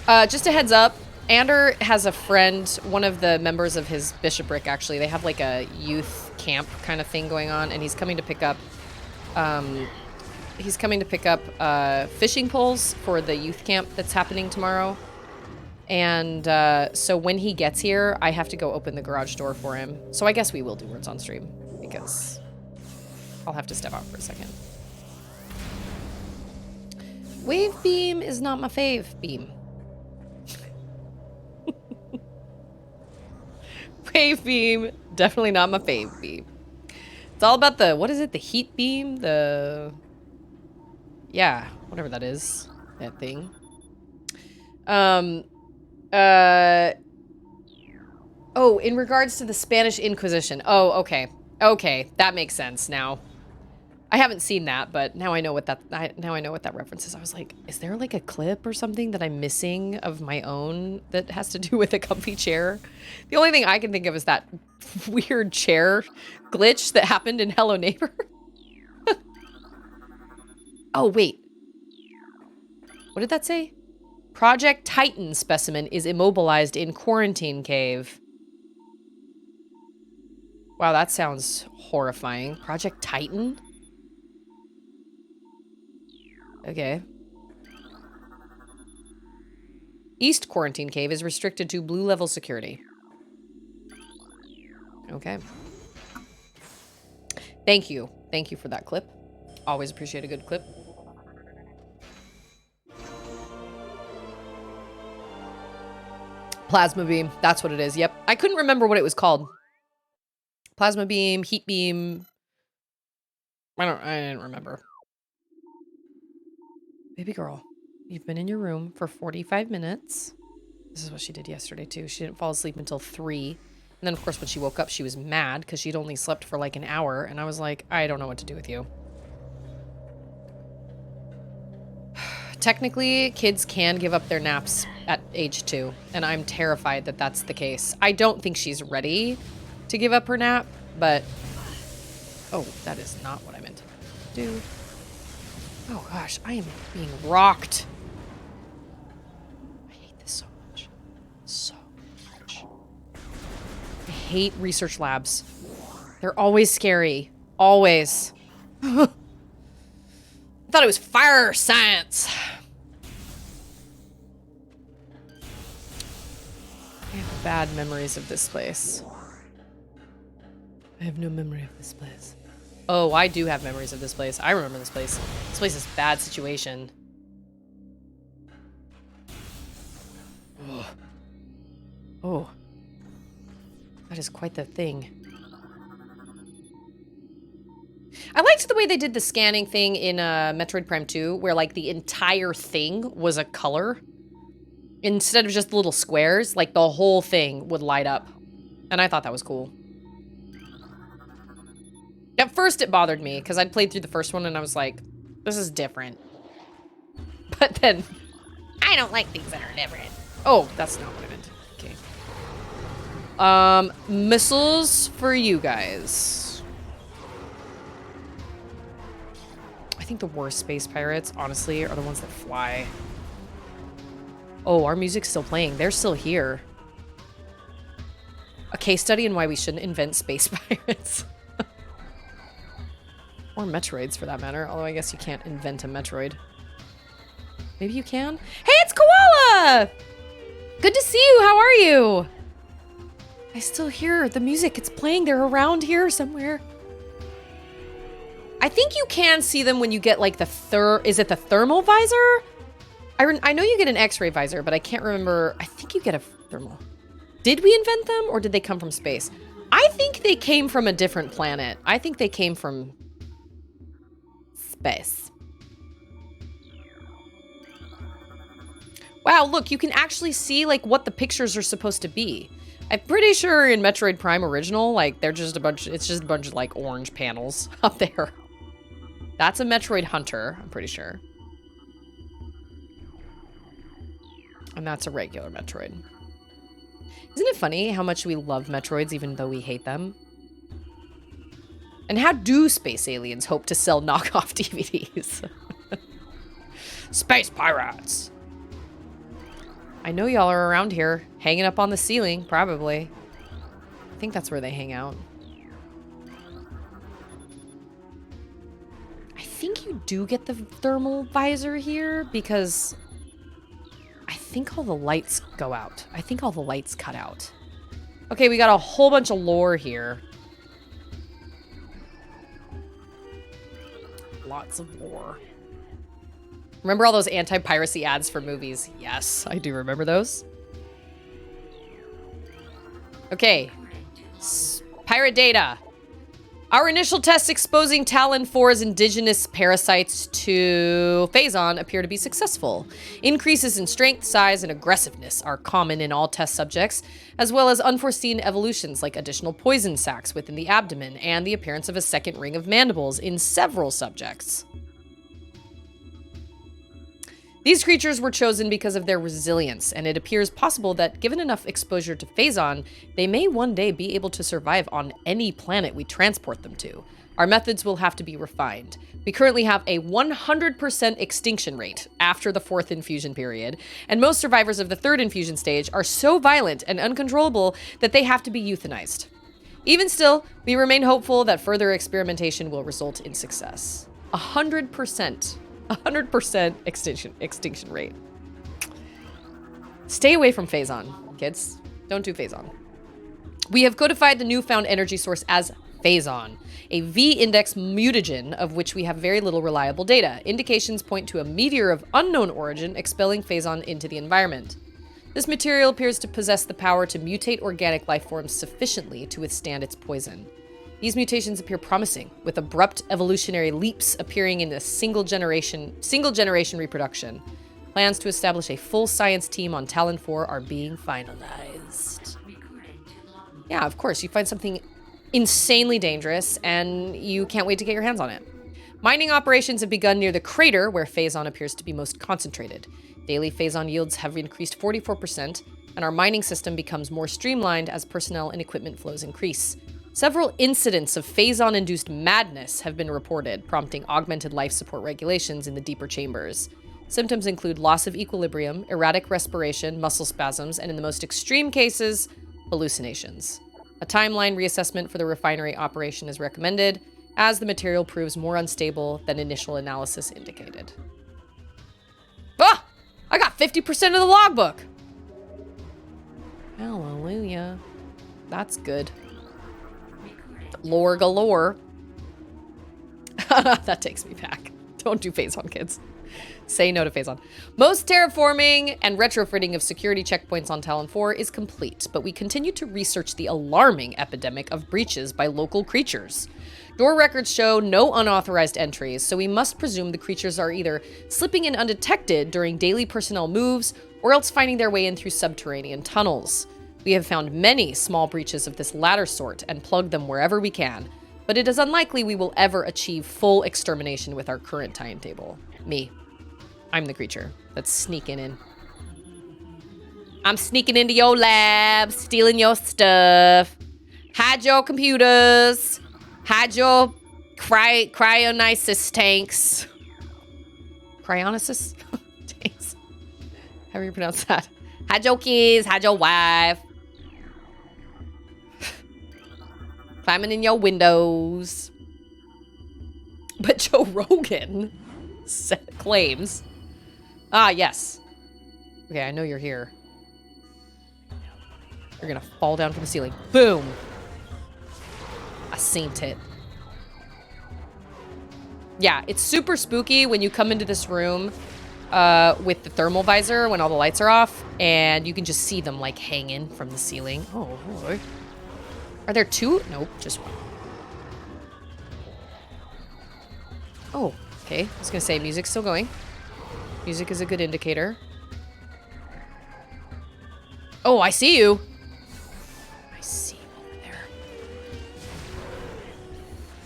just a heads up. Ander has a friend, one of the members of his bishopric, actually. They have, like, a youth camp kind of thing going on, and he's coming to pick up, He's coming to pick up fishing poles for the youth camp that's happening tomorrow. And so when he gets here, I have to go open the garage door for him. So I guess we will do words on stream because I'll have to step out for a second. Wave beam is not my fave beam. Wave beam, definitely not my fave beam. It's all about the, what is it? The heat beam? Yeah, whatever that is. That thing. Oh, in regards to the Spanish Inquisition. Oh, okay. Okay, that makes sense now. I haven't seen that, but now I know what that reference is. I was like, is there like a clip or something that I'm missing of my own that has to do with a comfy chair? The only thing I can think of is that weird chair glitch that happened in Hello Neighbor. Oh, wait. What did that say? Project Titan specimen is immobilized in quarantine cave. Wow, that sounds horrifying. Project Titan? Okay. East quarantine cave is restricted to blue level security. Okay. Thank you. Thank you for that clip. Always appreciate a good clip. Plasma beam. That's what it is. Yep. I couldn't remember what it was called. Plasma beam, heat beam. I didn't remember. Baby girl, you've been in your room for 45 minutes. This is what she did yesterday too. She didn't fall asleep until 3. And then of course when she woke up, she was mad because she'd only slept for like an hour. And I was like, I don't know what to do with you. Technically, kids can give up their naps at age 2. And I'm terrified that that's the case. I don't think she's ready to give up her nap, but... Oh, that is not what I meant to do. Oh gosh, I am being rocked. I hate this so much. So much. I hate research labs. They're always scary. Always. I thought it was fire science. I have bad memories of this place. I have no memory of this place. Oh, I do have memories of this place. I remember this place. This place is a bad situation. Ugh. Oh. That is quite the thing. I liked the way they did the scanning thing in Metroid Prime 2, where like the entire thing was a color. Instead of just little squares, like the whole thing would light up. And I thought that was cool. At first it bothered me, because I'd played through the first one and I was like, this is different. But then, I don't like things that are different. Oh, that's not what I meant. Okay. Missiles for you guys. I think the worst space pirates, honestly, are the ones that fly. Oh, our music's still playing. They're still here. A case study in why we shouldn't invent space pirates. Or Metroids, for that matter. Although I guess you can't invent a Metroid. Maybe you can? Hey, it's Koala! Good to see you. How are you? I still hear the music. It's playing. They're around here somewhere. I think you can see them when you get, like, the is it the thermal visor? I know you get an X-ray visor, but I can't remember. I think you get a thermal. Did we invent them, or did they come from space? I think they came from a different planet. I think they came from... space. Wow, look, you can actually see like what the pictures are supposed to be. I'm pretty sure in Metroid Prime Original, like they're just a bunch, it's just a bunch of like orange panels up there. That's a Metroid Hunter, I'm pretty sure. And that's a regular Metroid. Isn't it funny how much we love Metroids even though we hate them? And how do space aliens hope to sell knockoff DVDs? Space pirates! I know y'all are around here, hanging up on the ceiling, probably. I think that's where they hang out. I think you do get the thermal visor here because I think all the lights go out. I think all the lights cut out. Okay, we got a whole bunch of lore here. Lots of lore. Remember all those anti-piracy ads for movies? Yes, I do remember those. Okay. Pirate data. Our initial tests exposing Talon 4's indigenous parasites to Phazon appear to be successful. Increases in strength, size, and aggressiveness are common in all test subjects, as well as unforeseen evolutions like additional poison sacs within the abdomen and the appearance of a second ring of mandibles in several subjects. These creatures were chosen because of their resilience, and it appears possible that given enough exposure to Phazon, they may one day be able to survive on any planet we transport them to. Our methods will have to be refined. We currently have a 100% extinction rate after the 4th infusion period, and most survivors of the 3rd infusion stage are so violent and uncontrollable that they have to be euthanized. Even still, we remain hopeful that further experimentation will result in success. 100%. 100% extinction rate. Stay away from Phazon, kids. Don't do Phazon. We have codified the newfound energy source as Phazon, a V-index mutagen of which we have very little reliable data. Indications point to a meteor of unknown origin expelling Phazon into the environment. This material appears to possess the power to mutate organic life forms sufficiently to withstand its poison. These mutations appear promising, with abrupt evolutionary leaps appearing in a single generation reproduction. Plans to establish a full science team on Talon 4 are being finalized. Yeah, of course, you find something insanely dangerous, and you can't wait to get your hands on it. Mining operations have begun near the crater, where Phazon appears to be most concentrated. Daily Phazon yields have increased 44%, and our mining system becomes more streamlined as personnel and equipment flows increase. Several incidents of Phazon-induced madness have been reported, prompting augmented life support regulations in the deeper chambers. Symptoms include loss of equilibrium, erratic respiration, muscle spasms, and in the most extreme cases, hallucinations. A timeline reassessment for the refinery operation is recommended, as the material proves more unstable than initial analysis indicated. Ah! I got 50% of the logbook! Hallelujah. That's good. Lore galore. That takes me back. Don't do Phazon, kids. Say no to Phazon. Most terraforming and retrofitting of security checkpoints on Talon 4 is complete, but we continue to research the alarming epidemic of breaches by local creatures. Door records show no unauthorized entries, so we must presume the creatures are either slipping in undetected during daily personnel moves, or else finding their way in through subterranean tunnels. We have found many small breaches of this latter sort and plugged them wherever we can, but it is unlikely we will ever achieve full extermination with our current timetable. Me. I'm the creature that's sneaking in. I'm sneaking into your lab, stealing your stuff. Hide your computers. Hide your cryonisis tanks. Cryonisis? Tanks. How do you pronounce that? Hide your kids, hide your wife. Climbing in your windows. But Joe Rogan claims. Ah, yes. Okay, I know you're here. You're gonna fall down from the ceiling. Boom. I seen it. Yeah, it's super spooky when you come into this room with the thermal visor when all the lights are off, and you can just see them like hanging from the ceiling. Oh, boy. Are there two? Nope, just one. Oh, okay. I was gonna say, music's still going. Music is a good indicator. Oh, I see you. I see you over there.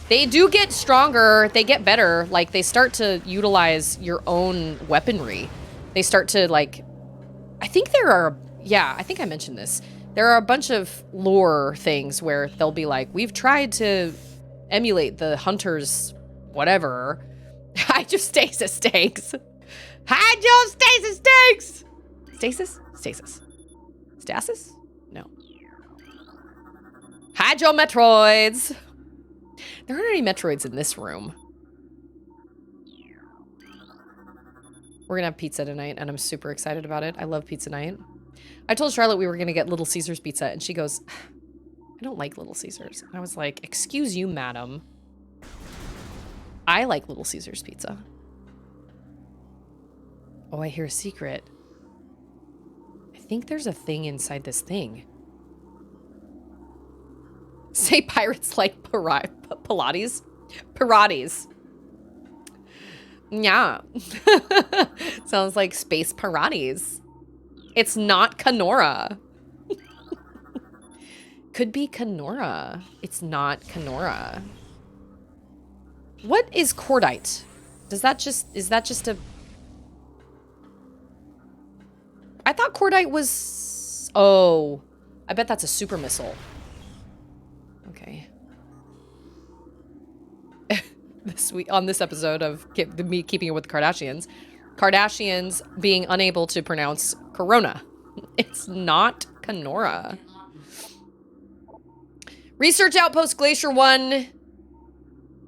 They do get stronger. They get better. Like, they start to utilize your own weaponry. They start to, like... I think there are... Yeah, I think I mentioned this. There are a bunch of lore things where they'll be like, we've tried to emulate the hunter's whatever. Hide your stasis tanks. Hide your stasis tanks! Stasis? Stasis. Stasis? No. Hide your Metroids. There aren't any Metroids in this room. We're gonna have pizza tonight, and I'm super excited about it. I love pizza night. I told Charlotte we were gonna get Little Caesars pizza, and she goes, I don't like Little Caesars. And I was like, excuse you, madam. I like Little Caesars pizza. Oh, I hear a secret. I think there's a thing inside this thing. Say pirates like Pilates? Pilates. Yeah. Sounds like space Pilates. It's not Kenora. Could be Kenora. It's not Kenora. What is cordite? Is that just a... I thought cordite was... Oh. I bet that's a super missile. Okay. On this episode of me keeping it with the Kardashians being unable to pronounce Corona. It's not Kenora. Research Outpost Glacier 1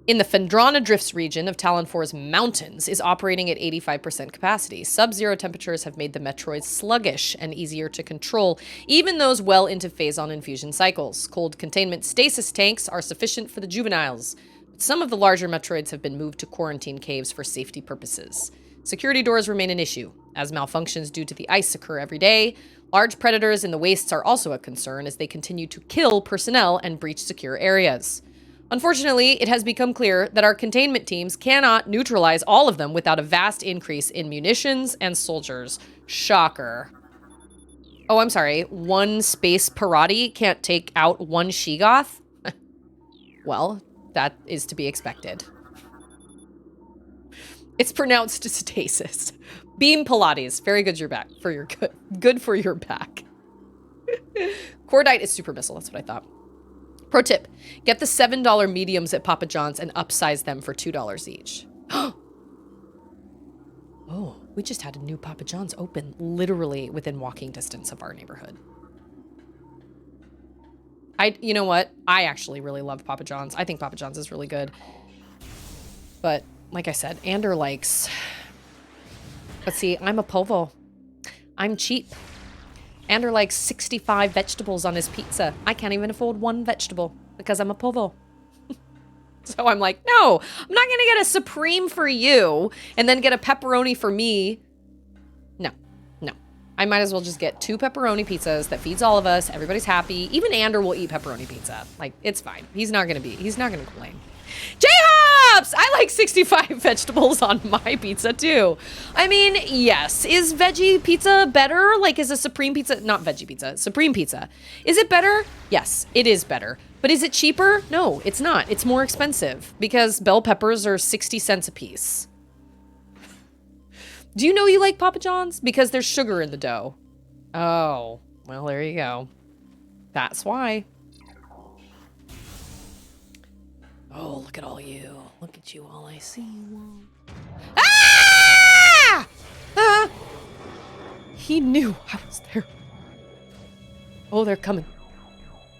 in the Phendrana Drifts region of Talon 4's mountains is operating at 85% capacity. Sub-zero temperatures have made the Metroid sluggish and easier to control, even those well into phase-on infusion cycles. Cold containment stasis tanks are sufficient for the juveniles. Some of the larger Metroids have been moved to quarantine caves for safety purposes. Security doors remain an issue. As malfunctions due to the ice occur every day, large predators in the wastes are also a concern as they continue to kill personnel and breach secure areas. Unfortunately, it has become clear that our containment teams cannot neutralize all of them without a vast increase in munitions and soldiers. Shocker. Oh, I'm sorry. One space Parati can't take out one Sheegoth? Well, that is to be expected. It's pronounced stasis. Beam Pilates. Very good for your good for your back. Cordite is super missile. That's what I thought. Pro tip. Get the $7 mediums at Papa John's and upsize them for $2 each. Oh, we just had a new Papa John's open literally within walking distance of our neighborhood. You know what? I actually really love Papa John's. I think Papa John's is really good. But like I said, Ander likes... But see, I'm a povo. I'm cheap. Ander likes 65 vegetables on his pizza. I can't even afford one vegetable because I'm a povo. So I'm like, no, I'm not going to get a Supreme for you and then get a pepperoni for me. No. I might as well just get 2 pepperoni pizzas that feeds all of us. Everybody's happy. Even Ander will eat pepperoni pizza. Like, it's fine. He's not going to complain. J-Hops! I like 65 vegetables on my pizza, too. I mean, yes. Is veggie pizza better? Like, is a Supreme pizza... Not veggie pizza. Supreme pizza. Is it better? Yes, it is better. But is it cheaper? No, it's not. It's more expensive because bell peppers are 60 cents a piece. Do you know you like Papa John's? Because there's sugar in the dough. Oh, well, there you go. That's why. Oh, look at all you. Look at you, all I see. Ah! Ah! He knew I was there. Oh, they're coming.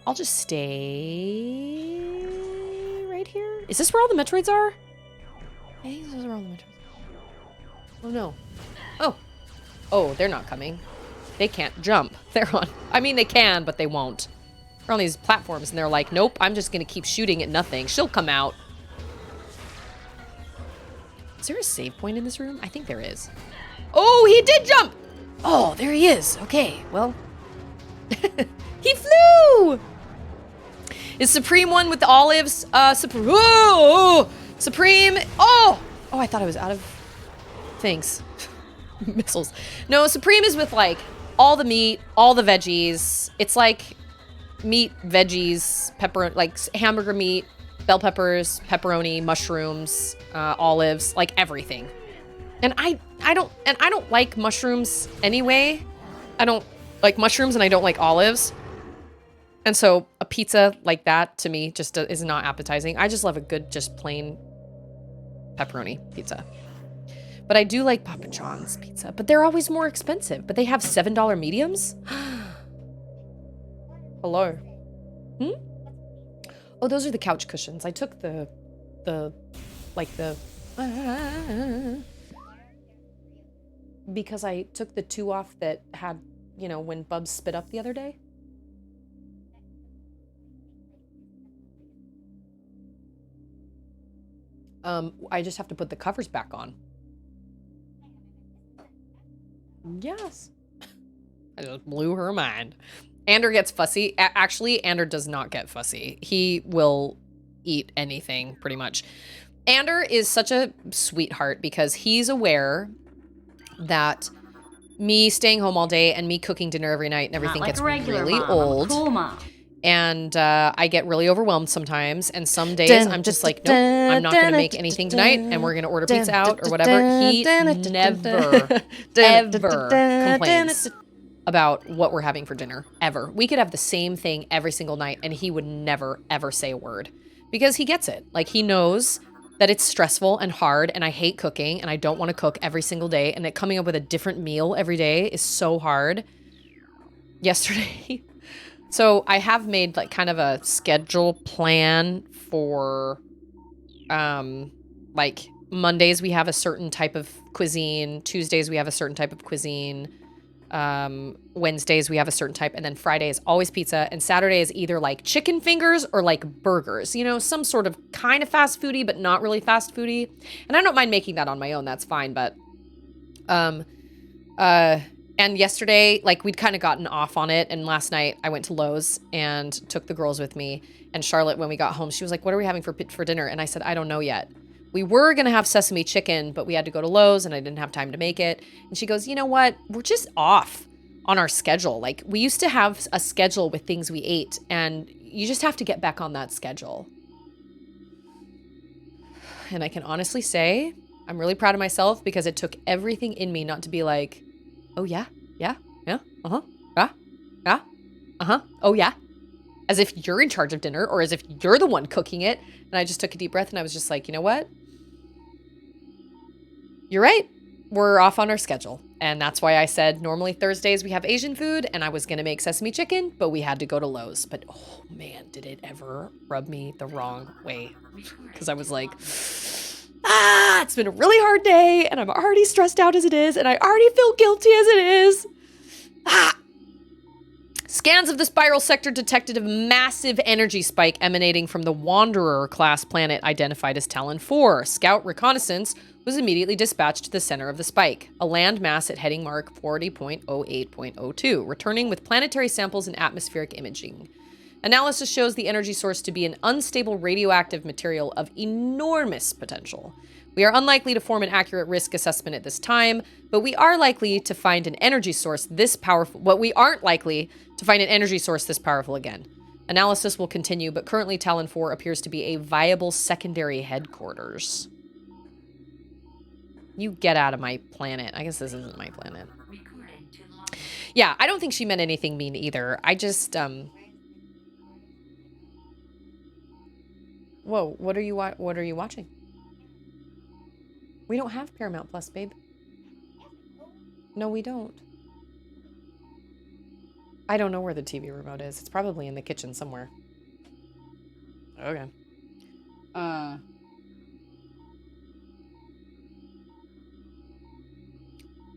I'll just stay right here. Is this where all the Metroids are? I think this is where all the Metroids are. Oh, no. Oh, they're not coming. They can't jump. They're on... I mean, they can, but they won't. They're on these platforms, and they're like, nope, I'm just going to keep shooting at nothing. She'll come out. Is there a save point in this room? I think there is. Oh, he did jump! Oh, there he is. Okay, well... He flew! Is Supreme one with the olives? Supreme... Oh! Supreme... Oh! Oh, I thought I was out of... things. Missiles. No, Supreme is with, like, all the meat, all the veggies. It's like meat, veggies, pepper, like hamburger meat, bell peppers, pepperoni, mushrooms, olives, like everything. And I don't like mushrooms anyway. I don't like mushrooms and I don't like olives. And so a pizza like that to me just is not appetizing. I just love a good, just plain pepperoni pizza. But I do like Papa John's pizza, but they're always more expensive. But they have $7 mediums? Hello. Oh, those are the couch cushions. I took Because I took the 2 off that had, you know, when Bubs spit up the other day. I just have to put the covers back on. Yes. I just blew her mind. Ander gets fussy. Actually, Ander does not get fussy. He will eat anything, pretty much. Ander is such a sweetheart because he's aware that me staying home all day and me cooking dinner every night and everything gets really old. Cool mom. And I get really overwhelmed sometimes. And some days I'm just like, nope, I'm not going to make anything tonight. And we're going to order pizza out or whatever. He never, ever complains about what we're having for dinner, ever. We could have the same thing every single night and he would never, ever say a word. Because he gets it. Like, he knows that it's stressful and hard and I hate cooking and I don't want to cook every single day. And that coming up with a different meal every day is so hard. Yesterday... So I have made like kind of a schedule plan for, like Mondays we have a certain type of cuisine, Tuesdays we have a certain type of cuisine, Wednesdays we have a certain type, and then Friday is always pizza, and Saturday is either like chicken fingers or like burgers, you know, some sort of kind of fast foodie, but not really fast foodie. And I don't mind making that on my own, that's fine, but, and yesterday, like, we'd kind of gotten off on it, and last night I went to Lowe's and took the girls with me, and Charlotte, when we got home, she was like, what are we having for dinner? And I said, I don't know yet. We were going to have sesame chicken, but we had to go to Lowe's, and I didn't have time to make it. And she goes, you know what? We're just off on our schedule. Like, we used to have a schedule with things we ate, and you just have to get back on that schedule. And I can honestly say, I'm really proud of myself, because it took everything in me not to be like, oh, yeah, yeah, yeah, uh-huh, yeah, yeah, uh-huh, oh, yeah. As if you're in charge of dinner or as if you're the one cooking it. And I just took a deep breath and I was just like, you know what? You're right. We're off on our schedule. And that's why I said normally Thursdays we have Asian food and I was going to make sesame chicken, but we had to go to Lowe's. But, oh, man, did it ever rub me the wrong way. Because I was like... it's been a really hard day and I'm already stressed out as it is and I already feel guilty as it is. Scans of the spiral sector detected a massive energy spike emanating from the Wanderer class planet identified as Talon 4. Scout reconnaissance was immediately dispatched to the center of the spike, a land mass at heading mark 40.08.02, returning with planetary samples and atmospheric imaging. Analysis shows the energy source to be an unstable radioactive material of enormous potential. We are unlikely to form an accurate risk assessment at this time, but we are likely to find an energy source this powerful. But we aren't likely to find an energy source this powerful again. Analysis will continue, but currently Talon 4 appears to be a viable secondary headquarters. You get out of my planet. I guess this isn't my planet. Yeah, I don't think she meant anything mean either. I just, Whoa, what are you watching? We don't have Paramount Plus, babe. No, we don't. I don't know where the TV remote is. It's probably in the kitchen somewhere. Okay.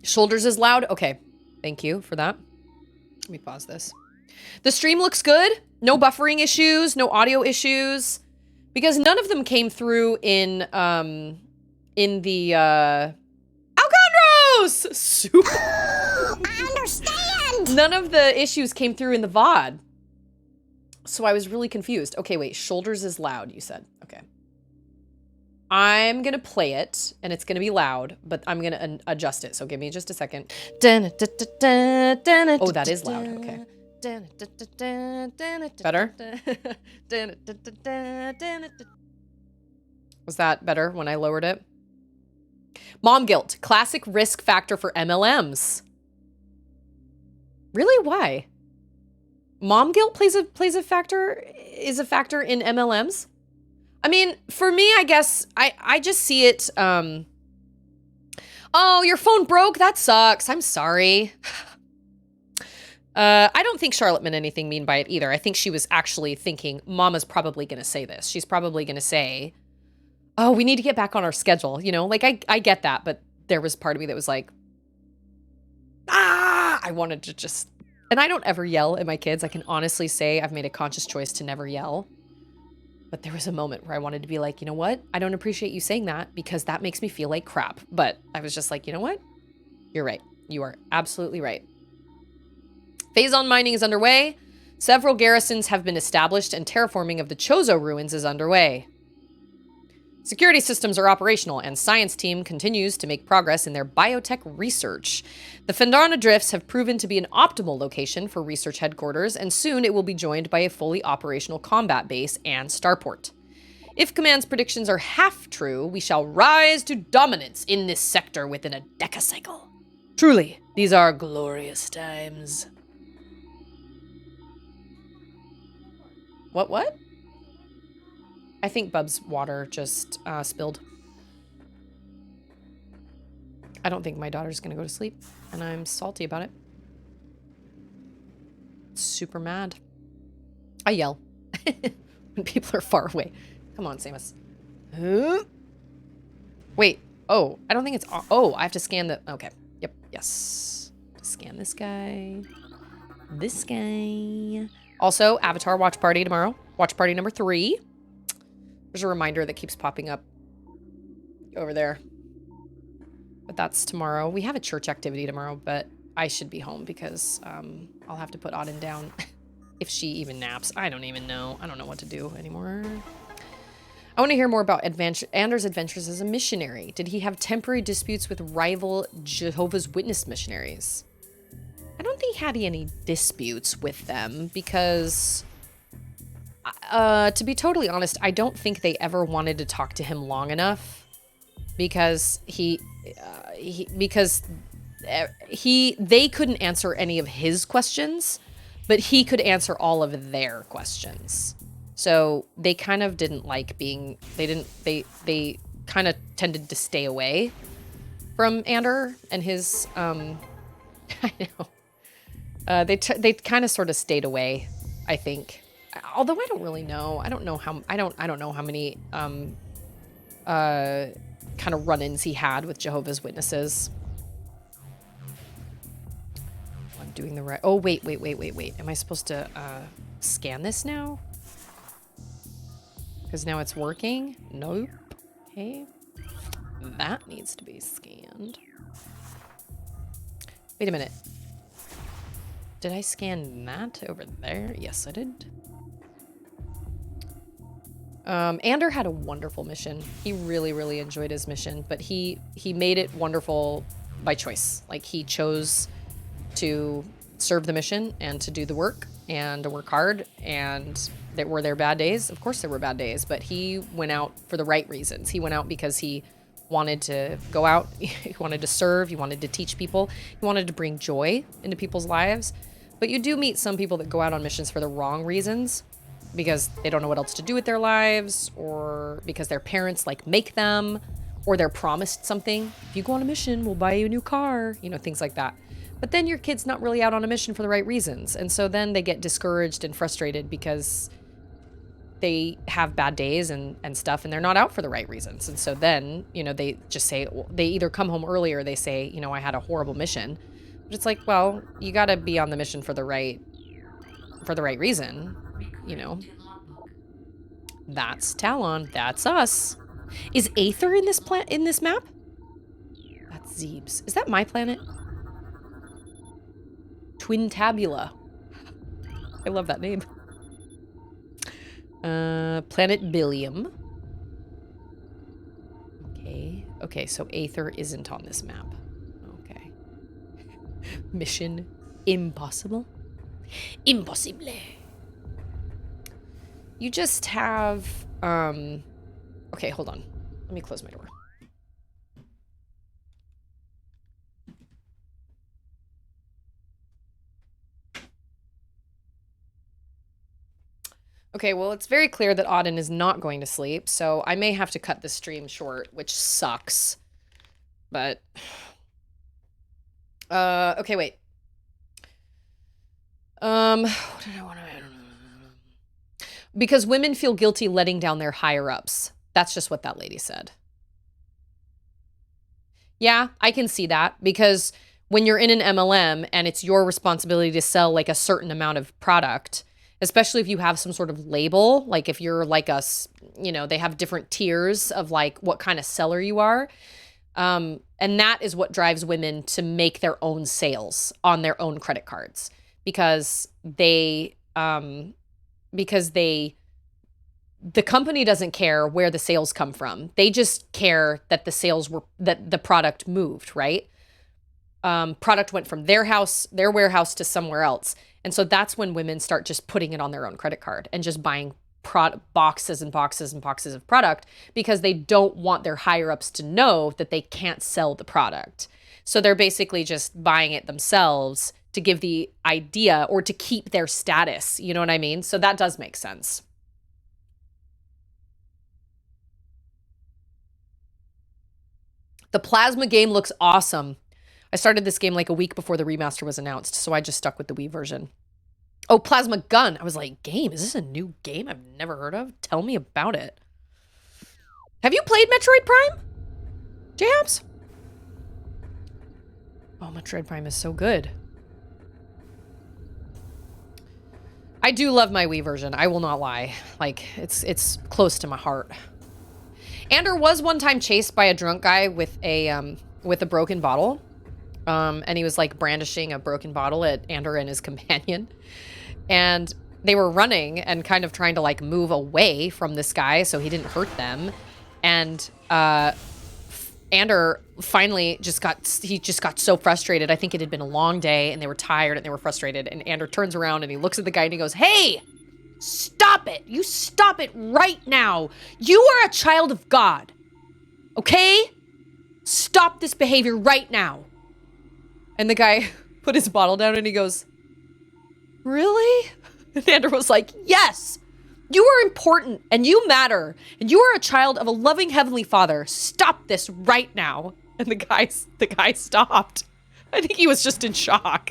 Shoulders is loud? Okay. Thank you for that. Let me pause this. The stream looks good. No buffering issues, no audio issues. Because none of them came through in the, Alcondros! Super. I understand! None of the issues came through in the VOD. So I was really confused. Okay, wait, shoulders is loud, you said. Okay. I'm gonna play it, and it's gonna be loud, but I'm gonna adjust it, so give me just a second. Oh, that is loud, okay. Better? Was that better when I lowered it? Mom guilt, classic risk factor for MLMs. Really? Why? Mom guilt is a factor in MLMs? I mean, for me, I guess I just see it, oh, your phone broke? That sucks. I'm sorry. I don't think Charlotte meant anything mean by it either. I think she was actually thinking, Mama's probably going to say this. She's probably going to say, oh, we need to get back on our schedule. You know, like, I get that, but there was part of me that was like, I wanted to just... And I don't ever yell at my kids. I can honestly say I've made a conscious choice to never yell. But there was a moment where I wanted to be like, you know what? I don't appreciate you saying that because that makes me feel like crap. But I was just like, you know what? You're right. You are absolutely right. Phazon mining is underway. Several garrisons have been established and terraforming of the Chozo ruins is underway. Security systems are operational, and science team continues to make progress in their biotech research. The Fendarna Drifts have proven to be an optimal location for research headquarters, and soon it will be joined by a fully operational combat base and starport. If Command's predictions are half true, we shall rise to dominance in this sector within a decacycle. Truly, these are glorious times. What? I think Bub's water just spilled. I don't think my daughter's gonna go to sleep, and I'm salty about it. Super mad. I yell when people are far away. Come on, Samus. Wait. Oh, I don't think it's... Oh, I have to scan the... Okay. Yep. Yes. Scan this guy. This guy. Also, Avatar watch party tomorrow. Watch party number 3. There's a reminder that keeps popping up over there. But that's tomorrow. We have a church activity tomorrow, but I should be home because I'll have to put Auden down if she even naps. I don't even know. I don't know what to do anymore. I want to hear more about Anders' adventures as a missionary. Did he have temporary disputes with rival Jehovah's Witness missionaries? I don't think he had any disputes with them because... to be totally honest, I don't think they ever wanted to talk to him long enough because they couldn't answer any of his questions, but he could answer all of their questions. So they kind of didn't like being, they kind of tended to stay away from Ander and his, I know. They kind of sort of stayed away, I think. Although I don't really know. I don't know how many kind of run-ins he had with Jehovah's Witnesses. I'm doing the right... Oh, wait. Am I supposed to scan this now? Because now it's working? Nope. Okay. That needs to be scanned. Wait a minute. Did I scan that over there? Yes, I did. Ander had a wonderful mission. He really, really enjoyed his mission, but he made it wonderful by choice. Like, he chose to serve the mission and to do the work and to work hard, and were there bad days? Of course there were bad days, but he went out for the right reasons. He went out because he wanted to go out, he wanted to serve, he wanted to teach people, he wanted to bring joy into people's lives. But you do meet some people that go out on missions for the wrong reasons, because they don't know what else to do with their lives, or because their parents like make them, or they're promised something. If you go on a mission, we'll buy you a new car, you know, things like that. But then your kid's not really out on a mission for the right reasons. And so then they get discouraged and frustrated because they have bad days and stuff, and they're not out for the right reasons. And so then, you know, they just say, they either come home early or they say, you know, I had a horrible mission. But it's like, well, you got to be on the mission for the right reason, you know. That's Talon. That's us. Is Aether in this map? That's Zeebs. Is that my planet? Twin Tabula. I love that name. Planet Billiam. Okay, so Aether isn't on this map. Okay. Mission impossible? Impossible. You just have, okay, hold on. Let me close my door. Okay, well, it's very clear that Auden is not going to sleep, so I may have to cut the stream short, which sucks. But, okay, wait. Because women feel guilty letting down their higher-ups. That's just what that lady said. Yeah, I can see that, because when you're in an MLM and it's your responsibility to sell like a certain amount of product, especially if you have some sort of label, like if you're like us, you know, they have different tiers of like what kind of seller you are. And that is what drives women to make their own sales on their own credit cards because the company doesn't care where the sales come from. They just care that that the product moved, right? Product went from their warehouse to somewhere else. And so that's when women start just putting it on their own credit card and just buying boxes and boxes and boxes of product because they don't want their higher ups to know that they can't sell the product. So they're basically just buying it themselves to give the idea or to keep their status. You know what I mean? So that does make sense. The plasma game looks awesome. I started this game like a week before the remaster was announced, so I just stuck with the Wii version. Oh, Plasma Gun. I was like, game? Is this a new game I've never heard of? Tell me about it. Have you played Metroid Prime? Jams? Oh, Metroid Prime is so good. I do love my Wii version. I will not lie. Like, it's close to my heart. Ander was one time chased by a drunk guy with a broken bottle. And he was like brandishing a broken bottle at Ander and his companion. And they were running and kind of trying to like move away from this guy so he didn't hurt them. And Ander finally just got so frustrated. I think it had been a long day and they were tired and they were frustrated. And Ander turns around and he looks at the guy and he goes, "Hey, stop it. You stop it right now. You are a child of God. Okay? Stop this behavior right now." And the guy put his bottle down and he goes, "Really?" And Ander was like, "Yes, you are important and you matter. And you are a child of a loving heavenly father. Stop this right now." And the guy stopped. I think he was just in shock.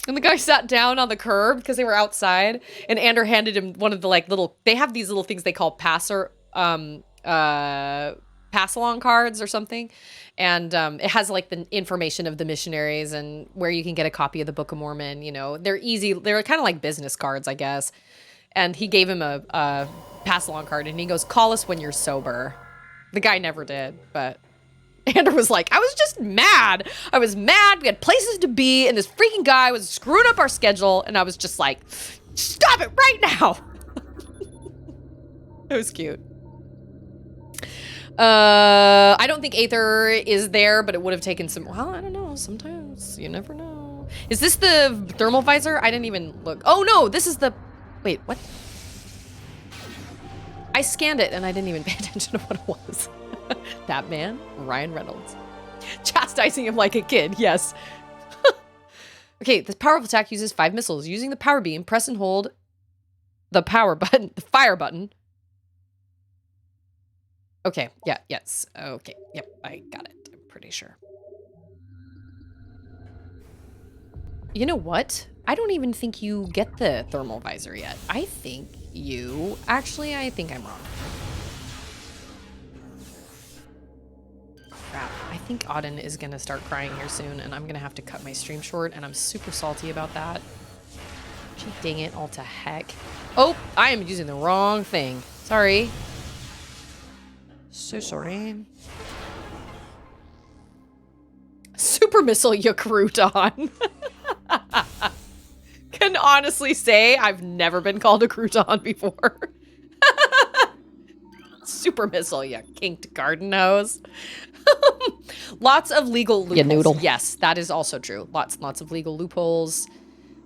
And the guy sat down on the curb because they were outside. And Ander handed him one of the like little, they have these little things they call pass along cards or something. And it has like the information of the missionaries and where you can get a copy of the Book of Mormon. You know, they're easy. They're kind of like business cards, I guess. And he gave him a pass along card and he goes, "Call us when you're sober." The guy never did, but Ander was like, "I was just mad. I was mad. We had places to be and this freaking guy was screwing up our schedule." And I was just like, "Stop it right now." It was cute. I don't think Aether is there, but it would have taken some, well, I don't know. Sometimes you never know. Is this the thermal visor? I didn't even look. Oh no, this is the, wait, what? I scanned it and I didn't even pay attention to what it was. That man, Ryan Reynolds. Chastising him like a kid, yes. Okay, this powerful attack uses 5 missiles. Using the power beam, press and hold the power button, the fire button. Okay, yeah, yes. Okay, yep, I got it. I'm pretty sure. You know what? I don't even think you get the thermal visor yet. I think you... Actually, I think I'm wrong. Crap. I think Auden is going to start crying here soon, and I'm going to have to cut my stream short, and I'm super salty about that. Gee, dang it, all to heck. Oh, I am using the wrong thing. Sorry. So sorry. Super missile, you crouton. Can honestly say I've never been called a crouton before. Super missile, you kinked garden hose. Lots of legal loopholes. You noodle. Yes, that is also true. Lots of legal loopholes.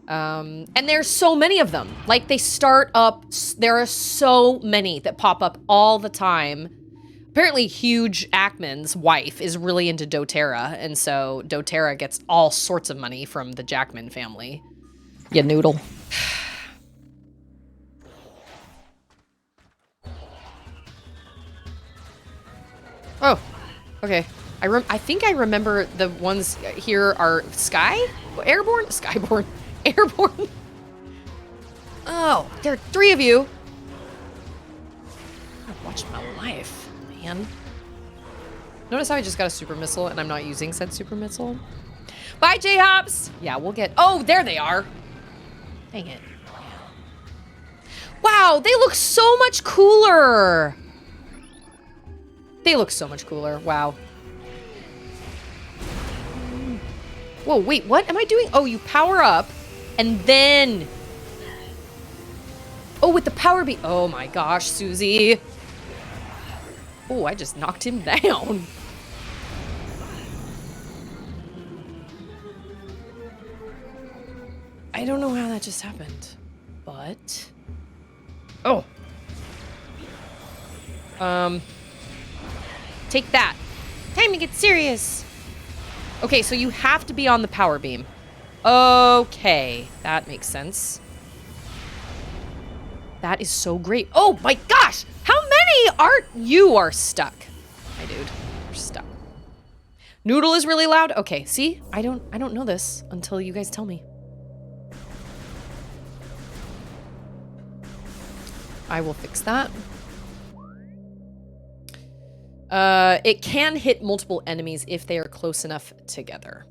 And there's so many of them. Like they start up, there are so many that pop up all the time. Apparently Hugh Jackman's wife is really into doTERRA, and so doTERRA gets all sorts of money from the Jackman family. You noodle. Oh, okay. I think I remember the ones here are airborne, skyborne, airborne. Oh, there are 3 of you. I've watched my life, man. Notice how I just got a super missile and I'm not using said super missile? Bye, J-Hops! Yeah, we'll get... Oh, there they are! Dang it. Wow, they look so much cooler! They look so much cooler. Wow. Whoa, wait, what am I doing? Oh, you power up and then... Oh, with the power beam. Oh my gosh, Susie. Oh, I just knocked him down. I don't know how that just happened, but... Oh. Take that. Time to get serious. Okay, so you have to be on the power beam. Okay, that makes sense. That is so great. Oh my gosh! How many are... You are stuck. My dude, you're stuck. Noodle is really loud? Okay, see? I don't know this until you guys tell me. I will fix that. It can hit multiple enemies if they are close enough together.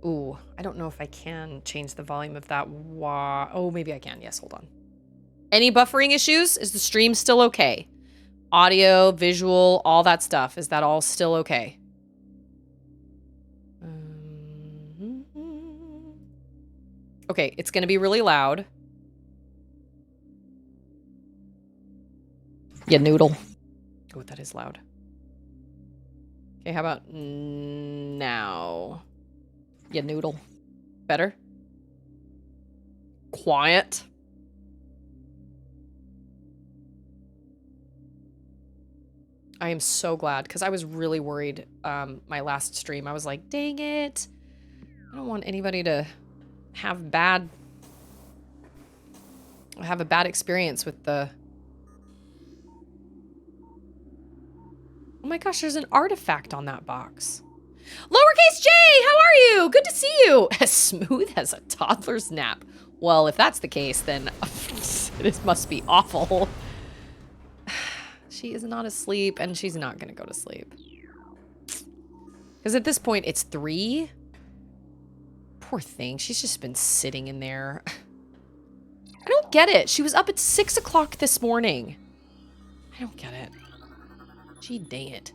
Ooh, I don't know if I can change the volume of that. Oh, maybe I can. Yes, hold on. Any buffering issues? Is the stream still okay? Audio, visual, all that stuff. Is that all still okay? Okay, it's going to be really loud. Yeah, noodle. Oh, that is loud. Okay, how about now? Yeah, noodle. Better? Quiet. I am so glad, because I was really worried my last stream. I was like, dang it. I don't want anybody to have a bad experience with the... Oh my gosh, there's an artifact on that box. Lowercase J, how are you? Good to see you. As smooth as a toddler's nap. Well, if that's the case, then this must be awful. She is not asleep, and she's not going to go to sleep. Because at this point, it's 3. Poor thing. She's just been sitting in there. I don't get it. She was up at 6 o'clock this morning. I don't get it. Gee, dang it.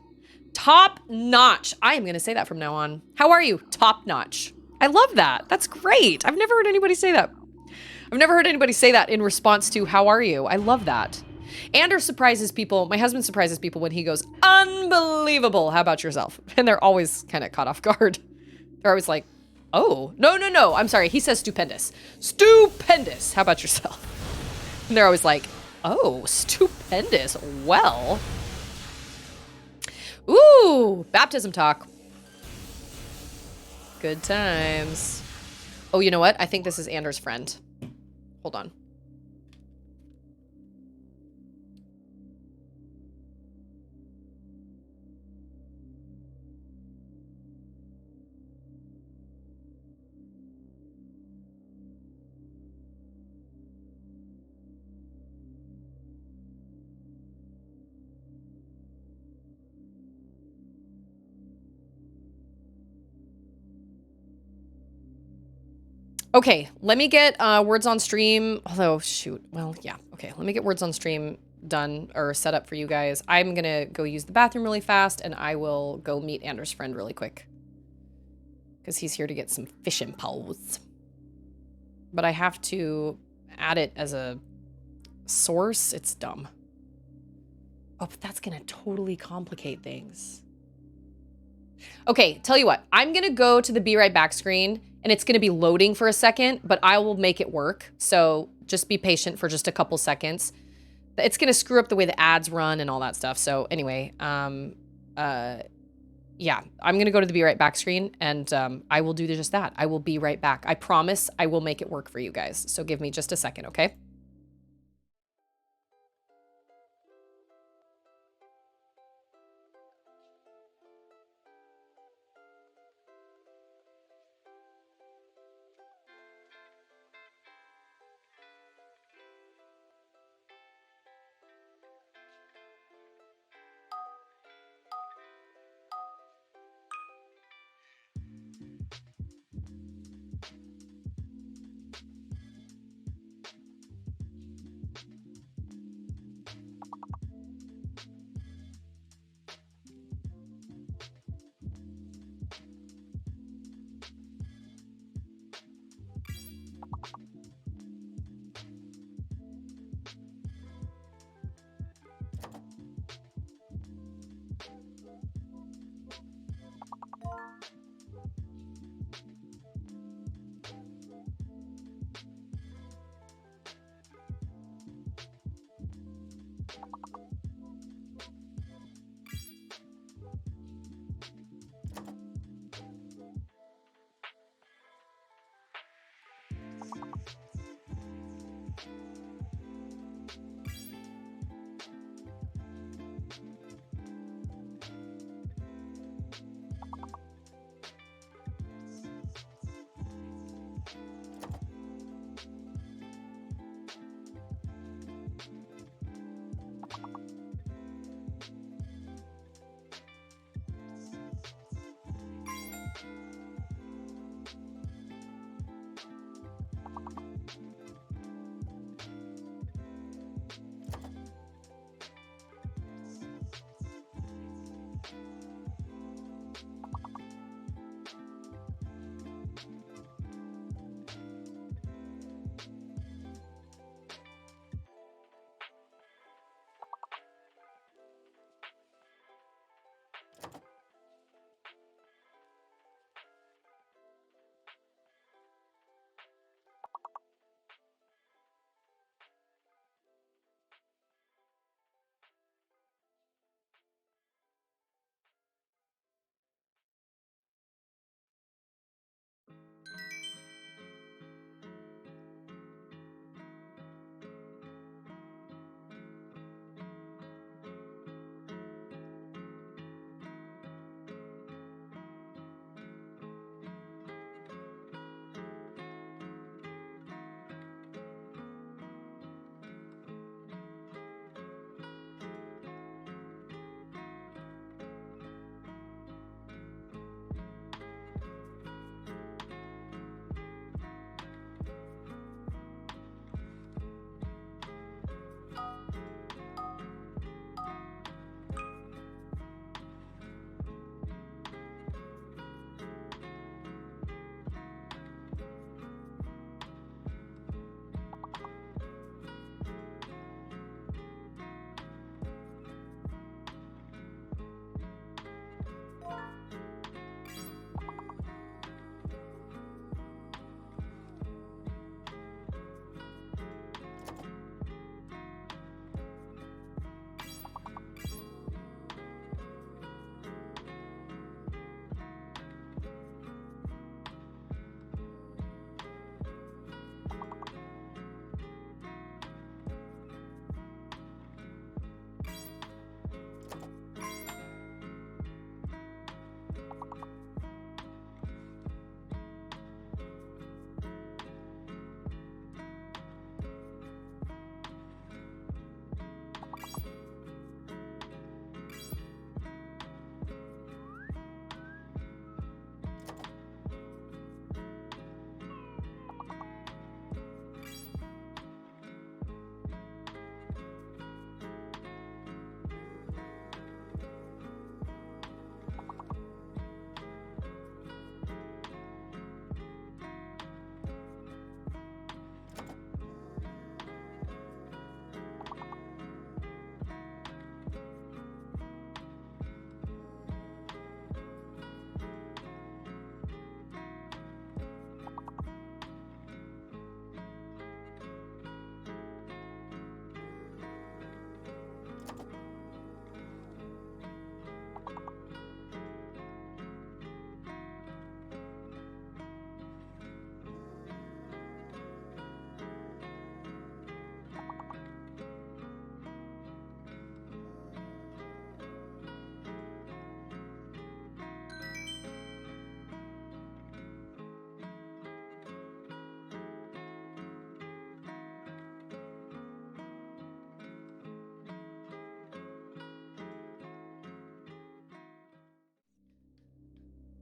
Top notch. I am going to say that from now on. How are you? Top notch. I love that. That's great. I've never heard anybody say that. I've never heard anybody say that in response to how are you? I love that. Anders surprises people. My husband surprises people when he goes, unbelievable. How about yourself? And they're always kind of caught off guard. They're always like, oh, no. I'm sorry. He says stupendous. Stupendous. How about yourself? And they're always like, oh, stupendous. Well... Ooh, baptism talk. Good times. Oh, you know what? I think this is Anders' friend. Hold on. Okay, let me get words on stream. Although, shoot. Well, yeah. Okay, let me get words on stream done or set up for you guys. I'm going to go use the bathroom really fast, and I will go meet Anders' friend really quick. Because he's here to get some fishing poles. But I have to add it as a source. It's dumb. Oh, but that's going to totally complicate things. Okay, tell you what. I'm going to go to the Be Right Back screen, and it's going to be loading for a second, but I will make it work. So just be patient for just a couple seconds. It's going to screw up the way the ads run and all that stuff. So anyway, yeah, I'm going to go to the Be Right Back screen, and I will do just that. I will be right back. I promise I will make it work for you guys. So give me just a second, okay?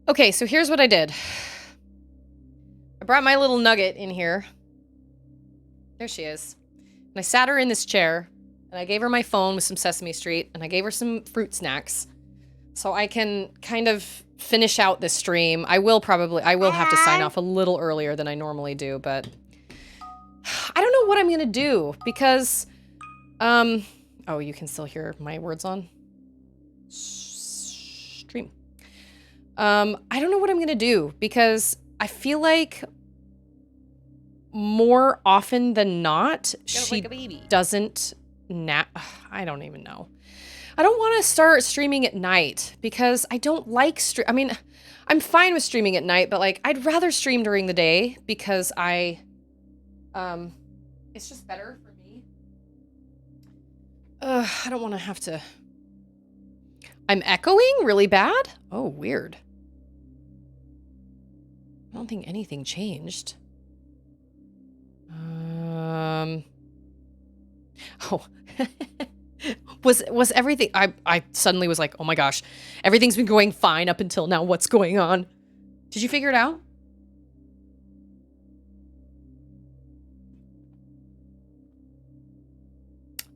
Okay, so here's what I did. I brought my little nugget in here. There she is. And I sat her in this chair, and I gave her my phone with some Sesame Street, and I gave her some fruit snacks. So I can kind of finish out this stream. I will have to sign off a little earlier than I normally do, but I don't know what I'm gonna do because, oh, you can still hear my words on stream. I don't know what I'm gonna do because I feel like more often than not, she doesn't I don't even know. I don't want to start streaming at night because I don't like I mean, I'm fine with streaming at night, but like I'd rather stream during the day because it's just better for me. I don't want to have to. I'm echoing really bad? Oh, weird. I don't think anything changed. Oh. Was everything... I suddenly was like, oh my gosh, everything's been going fine up until now. What's going on? Did you figure it out?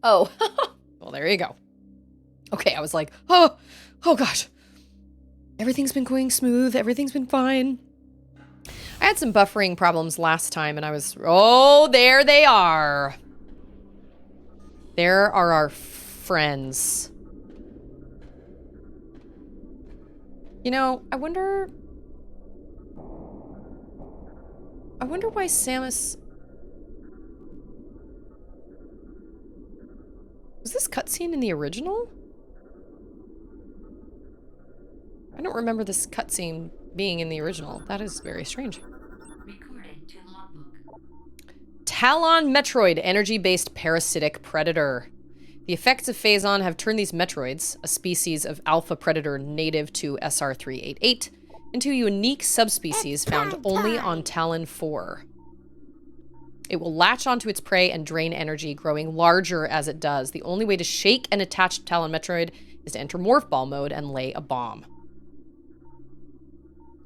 Oh. Well, there you go. Okay, I was like, oh gosh. Everything's been going smooth. Everything's been fine. I had some buffering problems last time, and I was... Oh, there they are. There are our friends. You know, I wonder why Samus... Was this cutscene in the original? I don't remember this cutscene being in the original. That is very strange. Recording to logbook. Talon Metroid, energy-based parasitic predator. The effects of Phazon have turned these Metroids, a species of alpha predator native to SR388, into a unique subspecies found only on Talon 4. It will latch onto its prey and drain energy, growing larger as it does. The only way to shake an attached Talon Metroid is to enter Morph Ball mode and lay a bomb.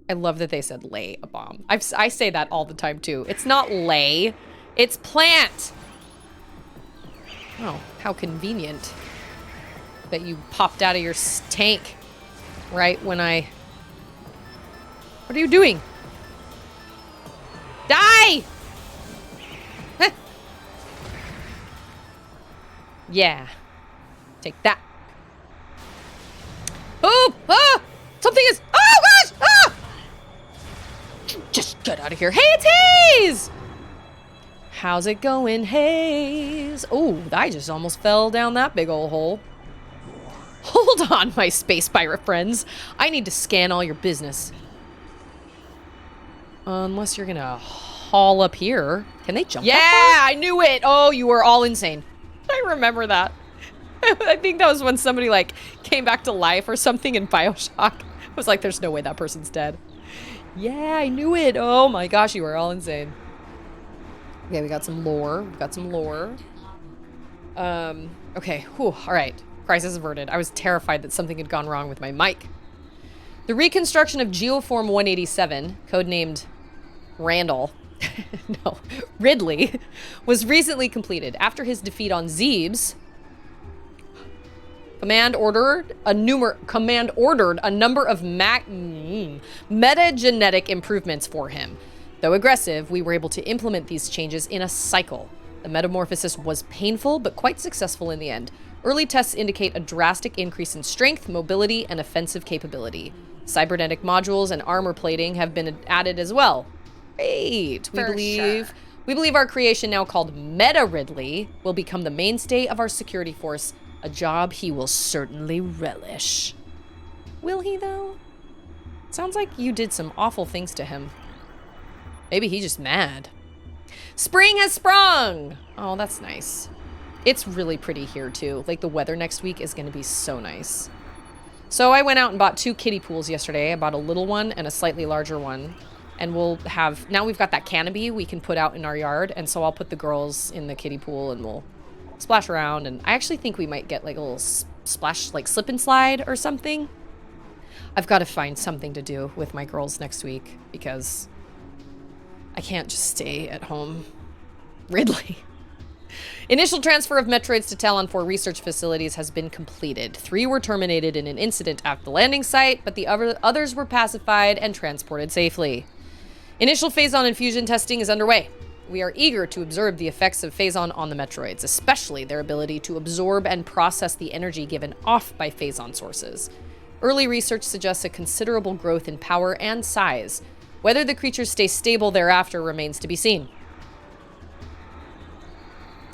I love that they said lay a bomb. I say that all the time too. It's not lay, it's plant. Oh, how convenient that you popped out of your tank right when I... What are you doing? Die! Yeah. Take that. Oh! Ah! Something is... Oh, gosh! Ah! Just get out of here. Hey, it's Haze! How's it going, Haze? Oh, I just almost fell down that big old hole. Hold on, my space pirate friends. I need to scan all your business. Unless you're gonna haul up here. Can they jump that far? I knew it! Oh, you were all insane. I remember that. I think that was when somebody, like, came back to life or something in Bioshock. I was like, there's no way that person's dead. Yeah, I knew it. Oh my gosh, you were all insane. Okay, we got some lore. We've got some lore. Okay. Whew, all right. Crisis averted. I was terrified that something had gone wrong with my mic. The reconstruction of Geoform 187, codenamed Randall, no, Ridley, was recently completed. After his defeat on Zebes, Command ordered a number of metagenetic improvements for him. Though aggressive, we were able to implement these changes in a cycle. The metamorphosis was painful, but quite successful in the end. Early tests indicate a drastic increase in strength, mobility, and offensive capability. Cybernetic modules and armor plating have been added as well. Great. We believe our creation, now called Meta Ridley, will become the mainstay of our security force, a job he will certainly relish. Will he, though? Sounds like you did some awful things to him. Maybe he's just mad. Spring has sprung! Oh, that's nice. It's really pretty here, too. Like, the weather next week is going to be so nice. So I went out and bought 2 kiddie pools yesterday. I bought a little one and a slightly larger one. And we'll have... Now we've got that canopy we can put out in our yard. And so I'll put the girls in the kiddie pool and we'll splash around. And I actually think we might get, like, a little splash, like, slip and slide or something. I've got to find something to do with my girls next week because I can't just stay at home. Ridley. Initial transfer of Metroids to Talon 4 research facilities has been completed. 3 were terminated in an incident at the landing site, but the others were pacified and transported safely. Initial Phazon infusion testing is underway. We are eager to observe the effects of Phazon on the Metroids, especially their ability to absorb and process the energy given off by Phazon sources. Early research suggests a considerable growth in power and size. Whether the creatures stay stable thereafter remains to be seen.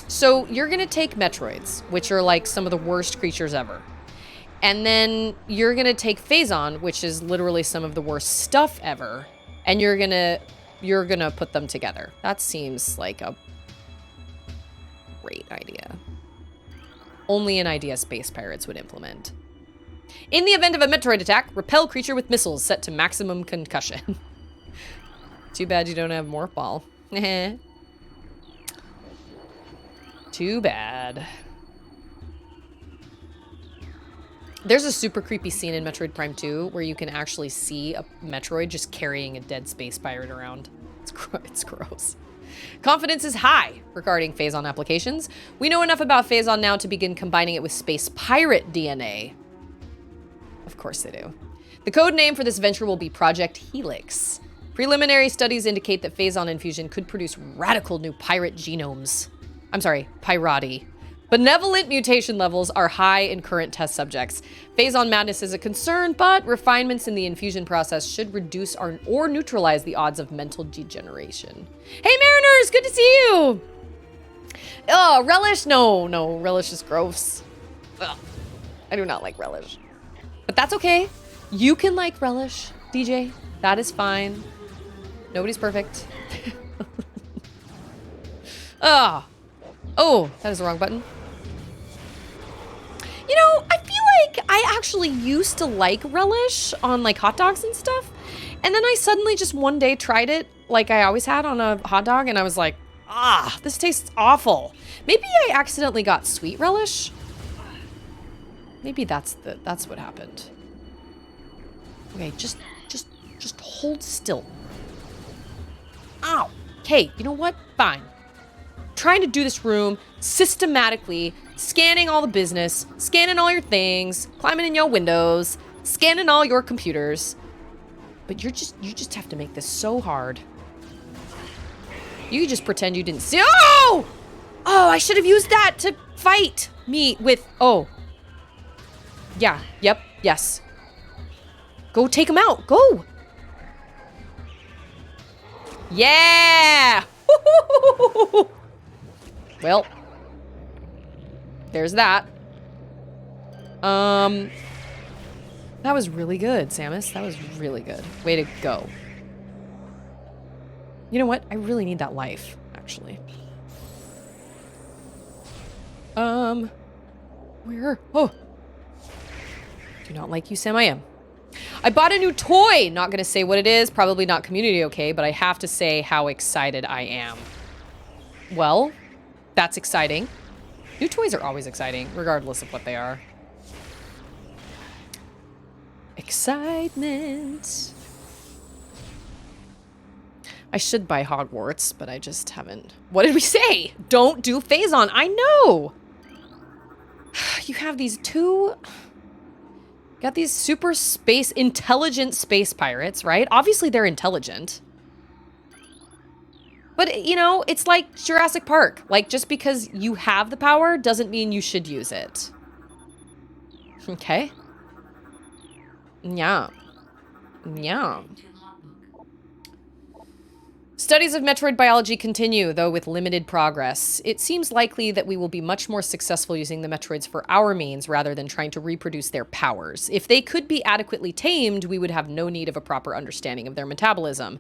So you're going to take Metroids, which are like some of the worst creatures ever. And then you're going to take Phazon, which is literally some of the worst stuff ever. And you're going to put them together. That seems like a great idea. Only an idea space pirates would implement. In the event of a Metroid attack, repel creature with missiles set to maximum concussion. Too bad you don't have Morph Ball. Too bad. There's a super creepy scene in Metroid Prime 2 where you can actually see a Metroid just carrying a dead space pirate around. It's gross. Confidence is high regarding Phazon applications. We know enough about Phazon now to begin combining it with space pirate DNA. Of course they do. The code name for this venture will be Project Helix. Preliminary studies indicate that Phazon infusion could produce radical new pirate genomes. I'm sorry, pirati. Benevolent mutation levels are high in current test subjects. Phazon madness is a concern, but refinements in the infusion process should reduce or neutralize the odds of mental degeneration. Hey Mariners, good to see you! Oh, relish? No, relish is gross. Ugh, I do not like relish. But that's okay. You can like relish, DJ. That is fine. Nobody's perfect. Oh, that is the wrong button. You know, I feel like I actually used to like relish on like hot dogs and stuff. And then I suddenly just one day tried it like I always had on a hot dog. And I was like, this tastes awful. Maybe I accidentally got sweet relish. Maybe that's what happened. Okay, just hold still. Ow. Okay, you know what? Fine. Trying to do this room systematically, scanning all the business, scanning all your things, climbing in your windows, scanning all your computers. But you just have to make this so hard. You just pretend you didn't see. Oh! Oh, I should have used that to fight me with. Oh. Yeah. Yep. Yes. Go take him out. Go. Yeah. Well, there's that. That was really good, Samus. That was really good. Way to go. You know what? I really need that life, actually. Where? Oh. Do not like you, Sam. I am. I bought a new toy. Not gonna say what it is. Probably not community okay, but I have to say how excited I am. Well, that's exciting. New toys are always exciting, regardless of what they are. Excitement. I should buy Hogwarts, but I just haven't. What did we say? Don't do Phazon. I know. You have these two. Got these super intelligent space pirates, right? Obviously they're intelligent. But, you know, it's like Jurassic Park. Like, just because you have the power doesn't mean you should use it. Okay. Yeah. Yeah. Studies of Metroid biology continue, though with limited progress. It seems likely that we will be much more successful using the Metroids for our means rather than trying to reproduce their powers. If they could be adequately tamed, we would have no need of a proper understanding of their metabolism.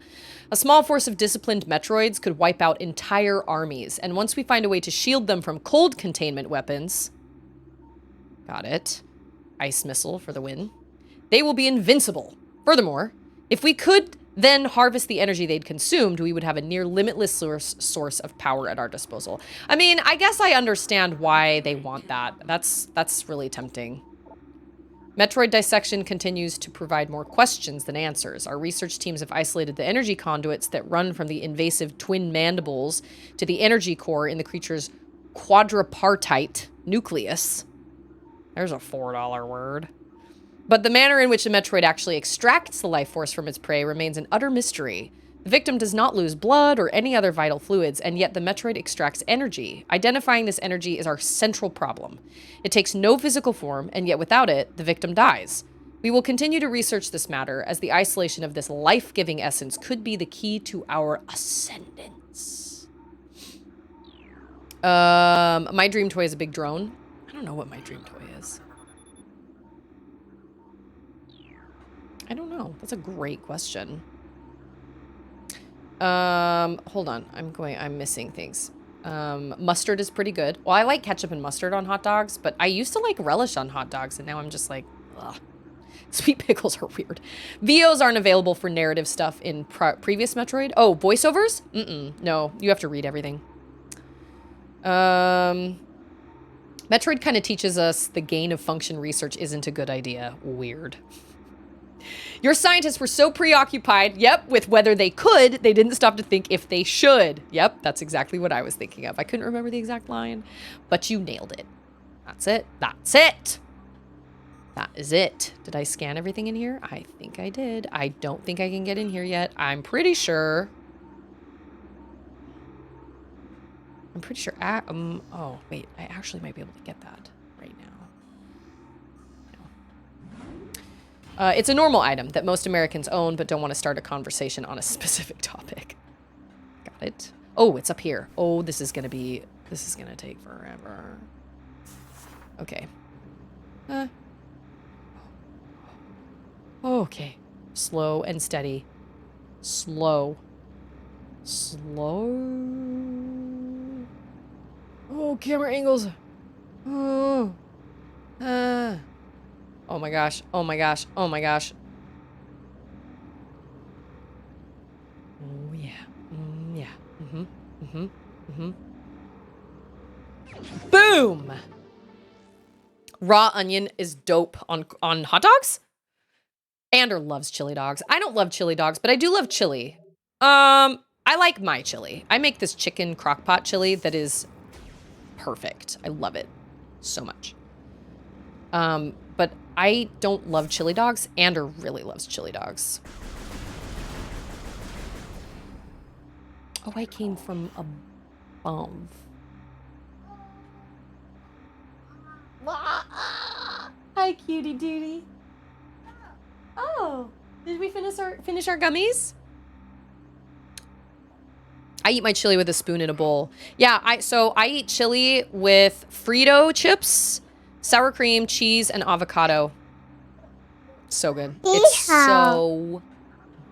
A small force of disciplined Metroids could wipe out entire armies, and once we find a way to shield them from cold containment weapons... Got it. Ice missile for the win. They will be invincible. Furthermore, if we could then harvest the energy they'd consumed, we would have a near limitless source of power at our disposal. I mean, I guess I understand why they want that. That's really tempting. Metroid dissection continues to provide more questions than answers. Our research teams have isolated the energy conduits that run from the invasive twin mandibles to the energy core in the creature's quadripartite nucleus. There's a $4 word. But the manner in which a Metroid actually extracts the life force from its prey remains an utter mystery. The victim does not lose blood or any other vital fluids, and yet the Metroid extracts energy. Identifying this energy is our central problem. It takes no physical form, and yet without it, the victim dies. We will continue to research this matter, as the isolation of this life-giving essence could be the key to our ascendance. My dream toy is a big drone. I don't know what my dream toy is. I don't know. That's a great question. Hold on. I'm missing things. Mustard is pretty good. Well, I like ketchup and mustard on hot dogs, but I used to like relish on hot dogs, and now I'm just like, ugh. Sweet pickles are weird. VOs aren't available for narrative stuff in previous Metroid. Oh, voiceovers? No, you have to read everything. Metroid kind of teaches us the gain of function research isn't a good idea. Weird. Your scientists were so preoccupied, yep, with whether they could, they didn't stop to think if they should. Yep, that's exactly what I was thinking of. I couldn't remember the exact line, but you nailed it. That's it. That's it. That is it. Did I scan everything in here? I think I did. I don't think I can get in here yet. I'm pretty sure. Oh, wait. I actually might be able to get that right now. It's a normal item that most Americans own but don't want to start a conversation on a specific topic. Got it. Oh, it's up here. Oh, this is gonna take forever. Okay. Okay. Slow and steady. Slow. Oh, camera angles. Oh. Oh my gosh. Oh my gosh. Oh my gosh. Oh yeah. Yeah. Boom! Raw onion is dope on hot dogs? Ander loves chili dogs. I don't love chili dogs, but I do love chili. I like my chili. I make this chicken crock-pot chili that is perfect. I love it so much. But I don't love chili dogs. Ander really loves chili dogs. Oh, I came from above. Hi, cutie duty. Oh, did we finish our gummies? I eat my chili with a spoon in a bowl. Yeah, I eat chili with Frito chips, sour cream, cheese, and avocado. So good. It's so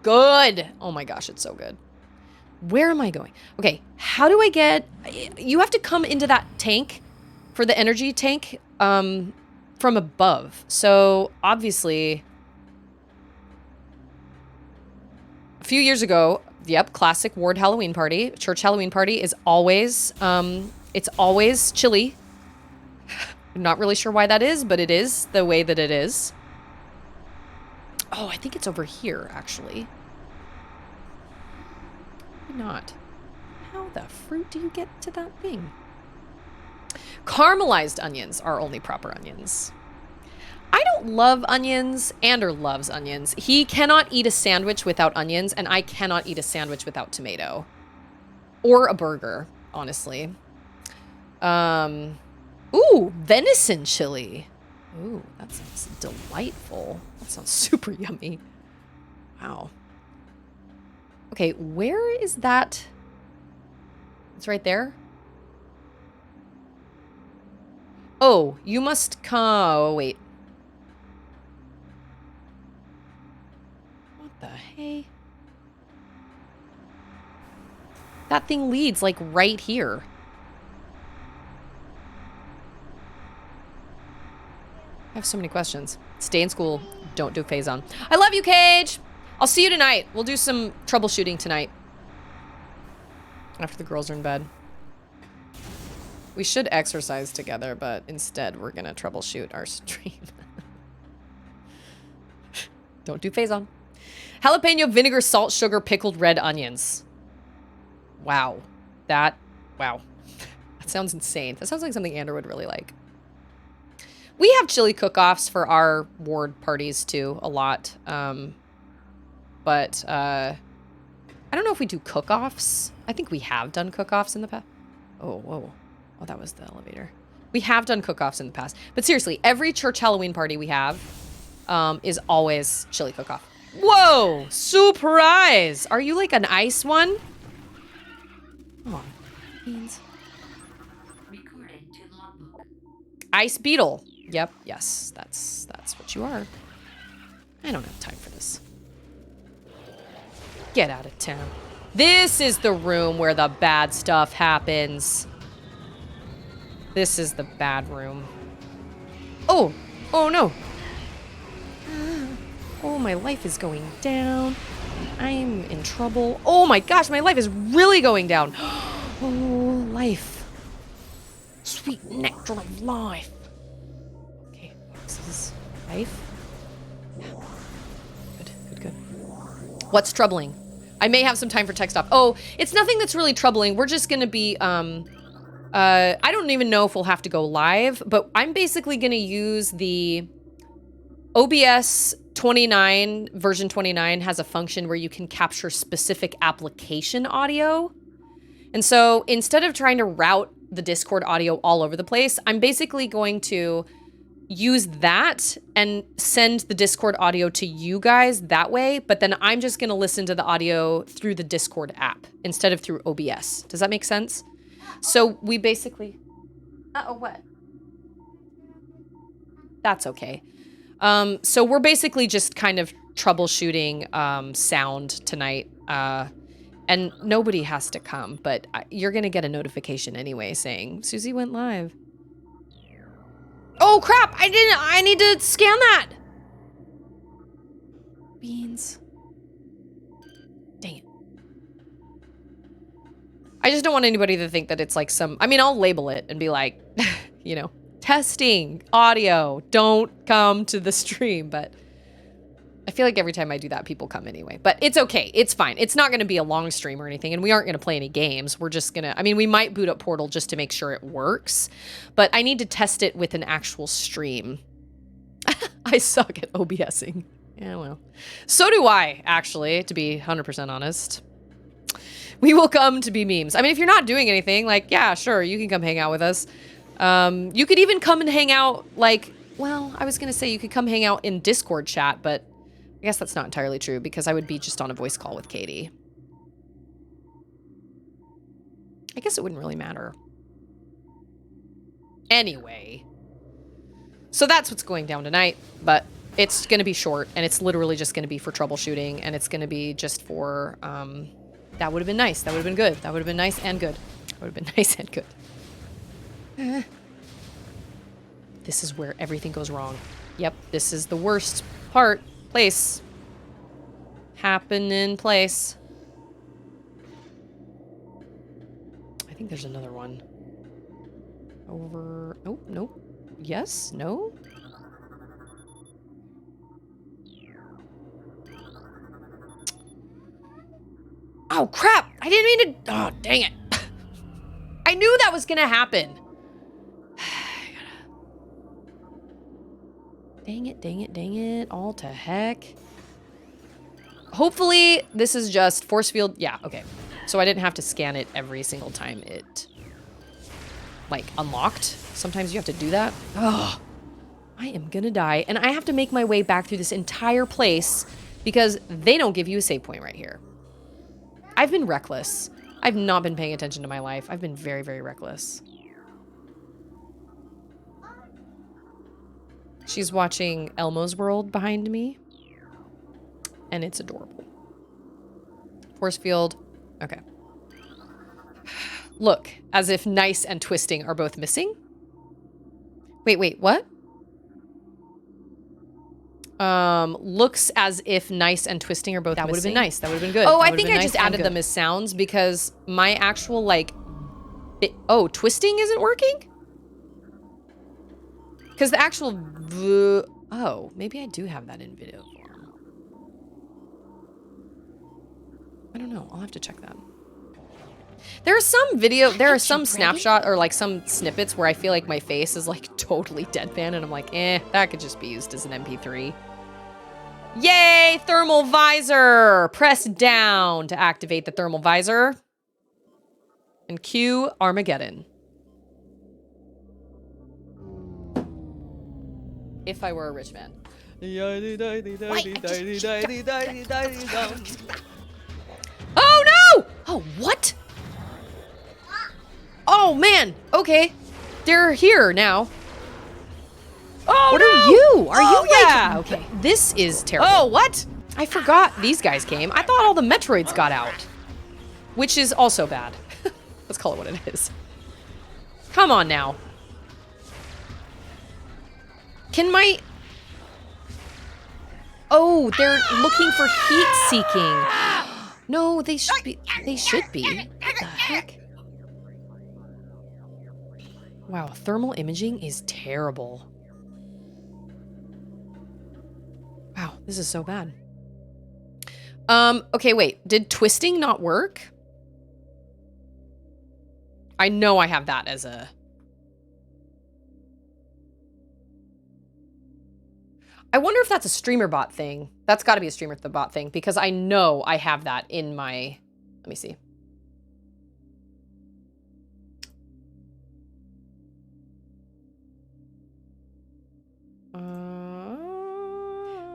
good. Oh my gosh, it's so good. Where am I going? Okay, how do I get... You have to come into that tank for the energy tank from above. So, obviously... A few years ago, yep, classic ward Halloween party. Church Halloween party is always... it's always chili. I'm not really sure why that is, but it is the way that it is. Oh, I think it's over here, actually. Maybe not. How the fruit do you get to that thing? Caramelized onions are only proper onions. I don't love onions. Ander loves onions. He cannot eat a sandwich without onions, and I cannot eat a sandwich without tomato. Or a burger, honestly. Ooh, venison chili. Ooh, that sounds delightful. That sounds super yummy. Wow. Okay, where is that? It's right there. Oh, you must come. Oh, wait. What the hey? That thing leads like right here. I have so many questions. Stay in school. Don't do phase-on. I love you, Cage! I'll see you tonight. We'll do some troubleshooting tonight. After the girls are in bed. We should exercise together, but instead we're gonna troubleshoot our stream. Don't do phase on. Jalapeno, vinegar, salt, sugar, pickled red onions. Wow. Wow. That sounds insane. That sounds like something Andrew would really like. We have chili cook-offs for our ward parties, too, a lot. But I don't know if we do cook-offs. I think we have done cook-offs in the past. Oh, whoa. Oh, that was the elevator. We have done cook-offs in the past. But seriously, every church Halloween party we have is always chili cook-off. Whoa! Surprise! Are you like an ice one? Come on. Beans. Ice beetle. Yep. Yes. That's what you are. I don't have time for this. Get out of town. This is the room where the bad stuff happens. This is the bad room. Oh! Oh no! Oh, my life is going down. I'm in trouble. Oh my gosh, my life is really going down. Oh, life. Sweet nectar of life. Okay, this is life. Yeah. Good. What's troubling? I may have some time for text off. Oh, it's nothing that's really troubling. We're just gonna be, I don't even know if we'll have to go live, but I'm basically gonna use the OBS 29, version 29 has a function where you can capture specific application audio. And so instead of trying to route the Discord audio all over the place, I'm basically going to use that and send the Discord audio to you guys that way, but then I'm just going to listen to the audio through the Discord app instead of through OBS. Does that make sense? So we basically... Uh-oh, what? That's okay. So we're basically just kind of troubleshooting sound tonight. And nobody has to come, but you're going to get a notification anyway saying, Susie went live. Oh, crap! I need to scan that! Beans. Dang it. I just don't want anybody to think that it's like some... I mean, I'll label it and be like, you know, testing audio. Don't come to the stream, but I feel like every time I do that, people come anyway. But it's okay. It's fine. It's not going to be a long stream or anything, and we aren't going to play any games. We're just going to... I mean, we might boot up Portal just to make sure it works, but I need to test it with an actual stream. I suck at OBSing. Yeah, well. So do I, actually, to be 100% honest. We will come to be memes. I mean, if you're not doing anything, like, yeah, sure, you can come hang out with us. You could even come and hang out, like, well, I was going to say you could come hang out in Discord chat, but I guess that's not entirely true because I would be just on a voice call with Katie. I guess it wouldn't really matter. Anyway. So that's what's going down tonight, but it's going to be short, and it's literally just going to be for troubleshooting, and it's going to be just for, that would have been nice. That would have been good. That would have been nice and good. That would have been nice and good. This is where everything goes wrong. Yep, this is the worst part. Place. Happening place. I think there's another one. Over... Oh, nope. Yes? No? Oh, crap! I didn't mean to... Oh, dang it. I knew that was gonna happen. Dang it. All to heck. Hopefully, this is just force field. Yeah, okay. So I didn't have to scan it every single time it, like, unlocked. Sometimes you have to do that. Oh, I am gonna die. And I have to make my way back through this entire place because they don't give you a save point right here. I've been reckless. I've not been paying attention to my life. I've been very, very reckless. She's watching Elmo's World behind me. And it's adorable. Force field. Okay. Look, as if nice and twisting are both missing. Wait, what? Looks as if nice and twisting are both missing. That would have been nice. That would have been good. Oh, I think I just added them as sounds because my actual, like... Oh, twisting isn't working? Because the actual... Oh, maybe I do have that in video form. don't know. I'll have to check that. There are some snapshot or like some snippets where I feel like my face is like totally deadpan and I'm like, that could just be used as an MP3. Yay, thermal visor! Press down to activate the thermal visor. And cue Armageddon. If I were a rich man. Oh no! Oh, what? Oh man, okay. They're here now. Oh, what are you? Are you like... Okay, this is terrible. Oh, what? I forgot these guys came. I thought all the Metroids got out. Which is also bad. Let's call it what it is. Come on now. Can my... Oh, they're looking for heat seeking. No, they should be. They should be. What the heck? Wow, thermal imaging is terrible. Wow, this is so bad. Okay, wait. Did twisting not work? I know I have that as a... I wonder if that's a streamer bot thing. That's got to be a streamer bot thing because I know I have that in my... Let me see.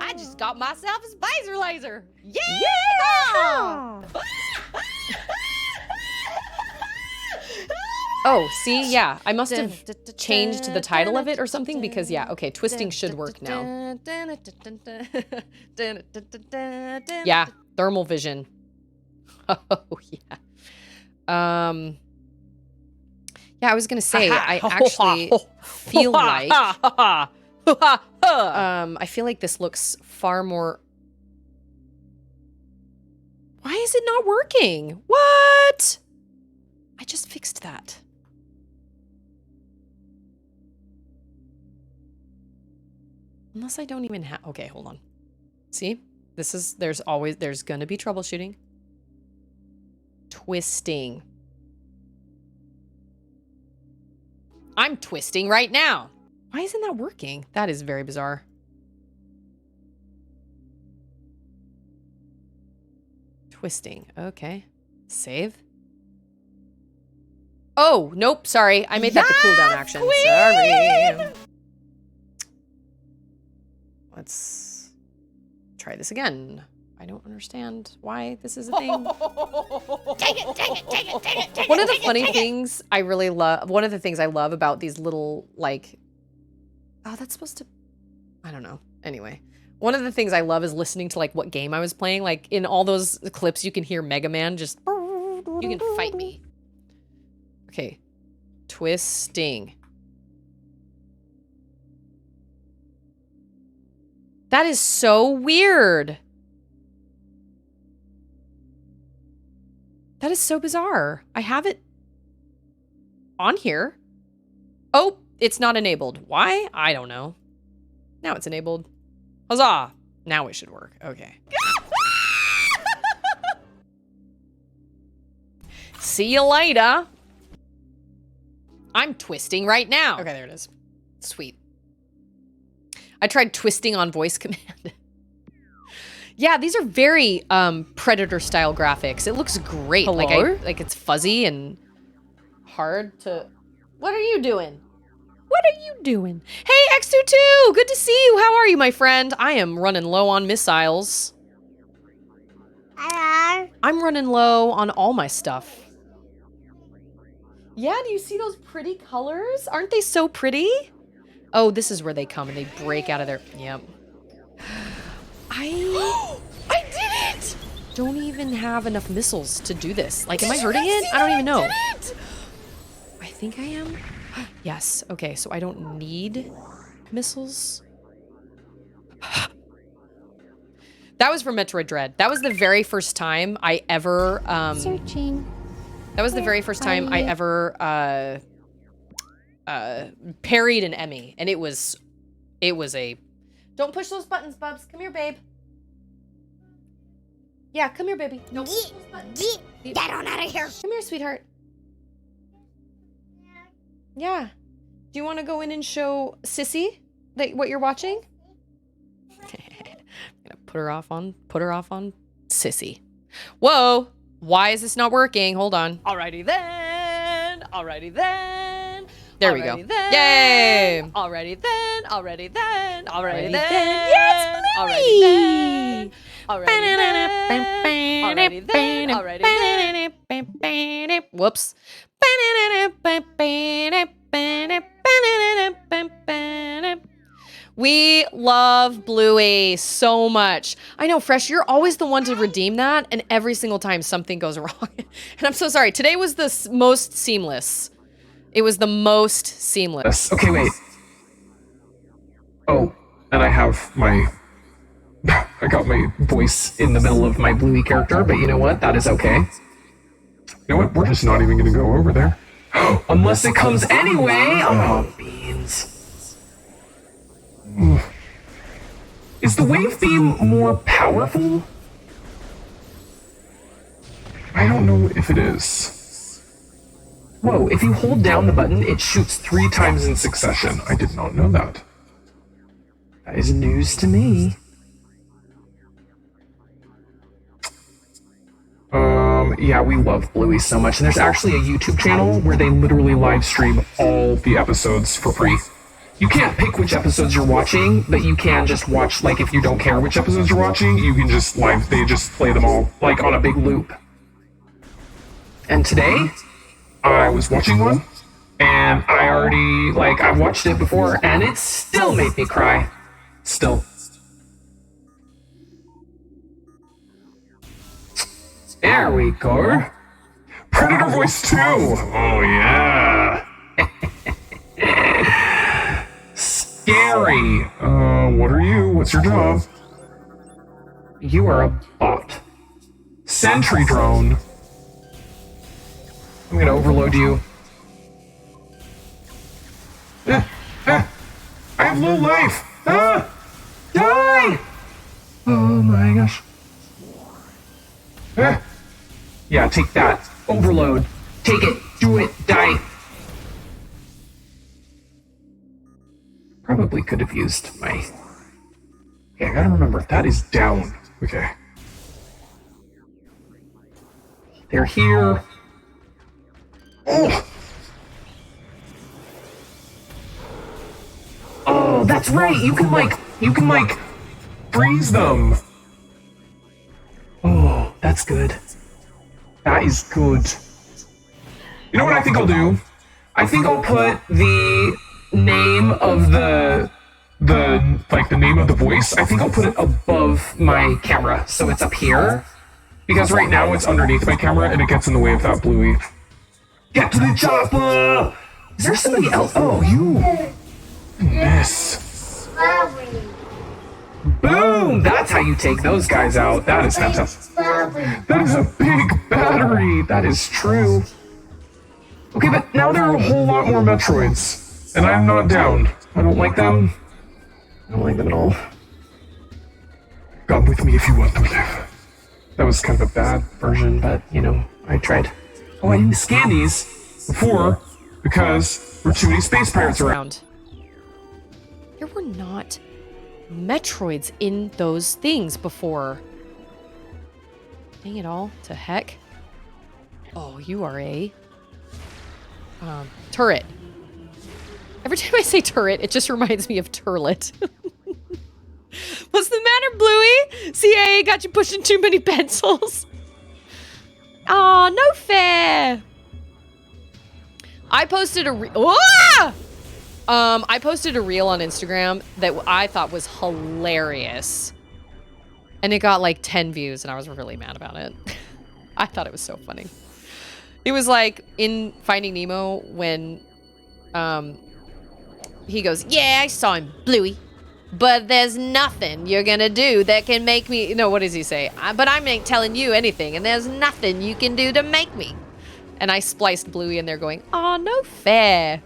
I just got myself a visor laser. Yeah! Oh, see, yeah. I must have changed the title of it or something because, yeah, okay, twisting should work now. Yeah, thermal vision. Oh, yeah. Yeah, I was gonna say, I actually feel like... I feel like this looks far more... Why is it not working? What? I just fixed that. Unless I don't even have... Okay, hold on. See? This is... There's gonna be troubleshooting. Twisting. I'm twisting right now. Why isn't that working? That is very bizarre. Twisting. Okay. Save. Oh, nope. Sorry. I made that the cooldown action. Queen! Sorry. Let's try this again. I don't understand why this is a thing. One of the funny things I really love, one of the things I love about these little, like, oh, that's supposed to, I don't know. Anyway, one of the things I love is listening to, like, what game I was playing. Like, in all those clips, you can hear Mega Man just, you can fight me. Okay. Twisting. That is so weird. That is so bizarre. I have it on here. Oh, it's not enabled. Why? I don't know. Now it's enabled. Huzzah! Now it should work. Okay. See you later. I'm twisting right now. Okay, there it is. Sweet. I tried twisting on voice command. Yeah, these are very Predator style graphics. It looks great. Hello? Like it's fuzzy and hard to... What are you doing? What are you doing? Hey, X22! Good to see you. How are you, my friend? I am running low on missiles. Hello. I'm running low on all my stuff. Yeah, do you see those pretty colors? Aren't they so pretty? Oh, this is where they come and they break out of their... Yep. I did it! Don't even have enough missiles to do this. Like, am I hurting it? I don't even know. I think I am. Yes. Okay, so I don't need missiles. That was from Metroid Dread. That was the very first time I ever... Searching. That was the very first time I ever parried an Emmy, and it was a... Don't push those buttons, Bubs. Come here, babe. Yeah, come here, baby. No. Get on out of here. Come here, sweetheart. Yeah. Do you want to go in and show Sissy that what you're watching? I'm gonna put her off on Sissy. Whoa! Why is this not working? Hold on. Alrighty then. Alrighty then. There we go. Then. Yay! Alrighty then. Already then. Already Alrighty then. then. Yes, Alrighty then. Alrighty then. Alrighty then. Alrighty then. Whoops. We love Bluey so much. I know, Fresh, you're always the one to redeem that, and every single time something goes wrong. And I'm so sorry. Today was the most seamless. It was the most seamless. Okay, wait. Oh, and I have my... I got my voice in the middle of my Bluey character, but you know what? That is okay. You know what? We're just not even going to go over there. Unless it comes anyway! Oh, beans. Is the wave theme more powerful? I don't know if it is. Whoa, if you hold down the button, it shoots 3 times in succession. I did not know that. That is news to me. Yeah, we love Bluey so much. And there's actually a YouTube channel where they literally live stream all the episodes for free. You can't pick which episodes you're watching, but you can just watch, like, if you don't care which episodes you're watching, you can just they just play them all, like, on a big loop. And today, I was watching one, and I already, like, I've watched it before, and it still made me cry. Still. There we go. Predator voice 2! Oh, yeah. Scary. What are you? What's your job? You are a bot. Sentry drone. I'm gonna overload you. I have low life. Die! Oh my gosh. Yeah, take that. Overload. Take it. Do it. Die. Probably could have used my... Okay, I gotta remember, that is down. Okay. They're here. Oh! Oh, that's right! You can, like, freeze them! Oh, that's good. That is good. You know what I think I'll do? I think I'll put the name of the name of the voice, I think I'll put it above my camera, so it's up here. Because right now it's underneath my camera and it gets in the way of that Bluey. Get to the chopper! Is there somebody else? Oh, you! Miss. Boom! That's how you take those guys out. That is fantastic. That is a big battery. That is true. Okay, but now there are a whole lot more Metroids. And I'm not down. I don't like them. I don't like them at all. Come with me if you want to live. That was kind of a bad version, but, you know, I tried. Oh, I didn't scan these before because we're too many space pirates around. There were not Metroids in those things before. Dang it all to heck. Oh, you are a turret. Every time I say turret, it just reminds me of turlet. What's the matter, Bluey? CIA got you pushing too many pencils. Aw, no fair. I posted a I posted a reel on Instagram that I thought was hilarious. And it got like 10 views and I was really mad about it. I thought it was so funny. It was like in Finding Nemo when he goes, "Yeah, I saw him, Bluey. But there's nothing you're gonna do that can make me..." No, what does he say? "But I ain't telling you anything, and there's nothing you can do to make me." And I spliced Bluey in there going, "Aw, no fair."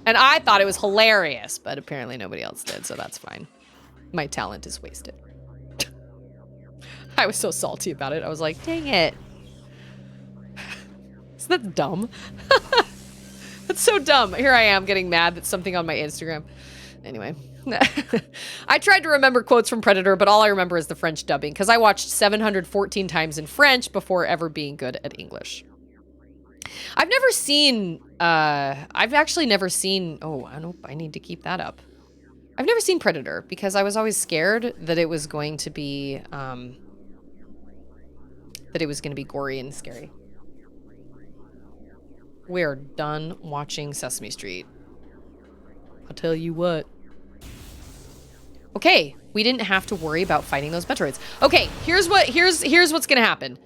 And I thought it was hilarious, but apparently nobody else did, so that's fine. My talent is wasted. I was so salty about it. I was like, dang it. Isn't that dumb? That's so dumb. Here I am getting mad that something on my Instagram. Anyway. I tried to remember quotes from Predator, but all I remember is the French dubbing, because I watched 714 times in French before ever being good at English. I've never seen, I've actually never seen, oh, I need to keep that up. I've never seen Predator, because I was always scared that it was going to be, gory and scary. We're done watching Sesame Street. I'll tell you what. Okay, we didn't have to worry about fighting those Metroids. Okay, here's what's gonna happen.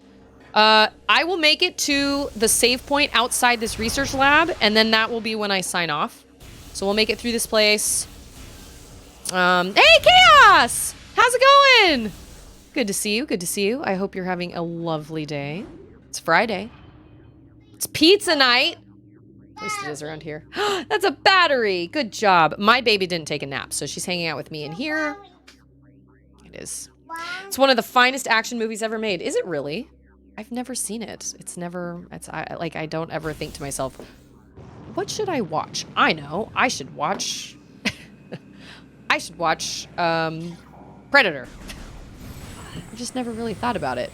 I will make it to the save point outside this research lab, and then that will be when I sign off. So we'll make it through this place. Hey, Chaos! How's it going? Good to see you, good to see you. I hope you're having a lovely day. It's Friday. It's pizza night. At least it is around here. That's a battery. Good job. My baby didn't take a nap, so she's hanging out with me in here. It is. It's one of the finest action movies ever made. Is it really? I've never seen it. I don't ever think to myself, what should I watch? I know. I should watch... I should watch, Predator. I just never really thought about it.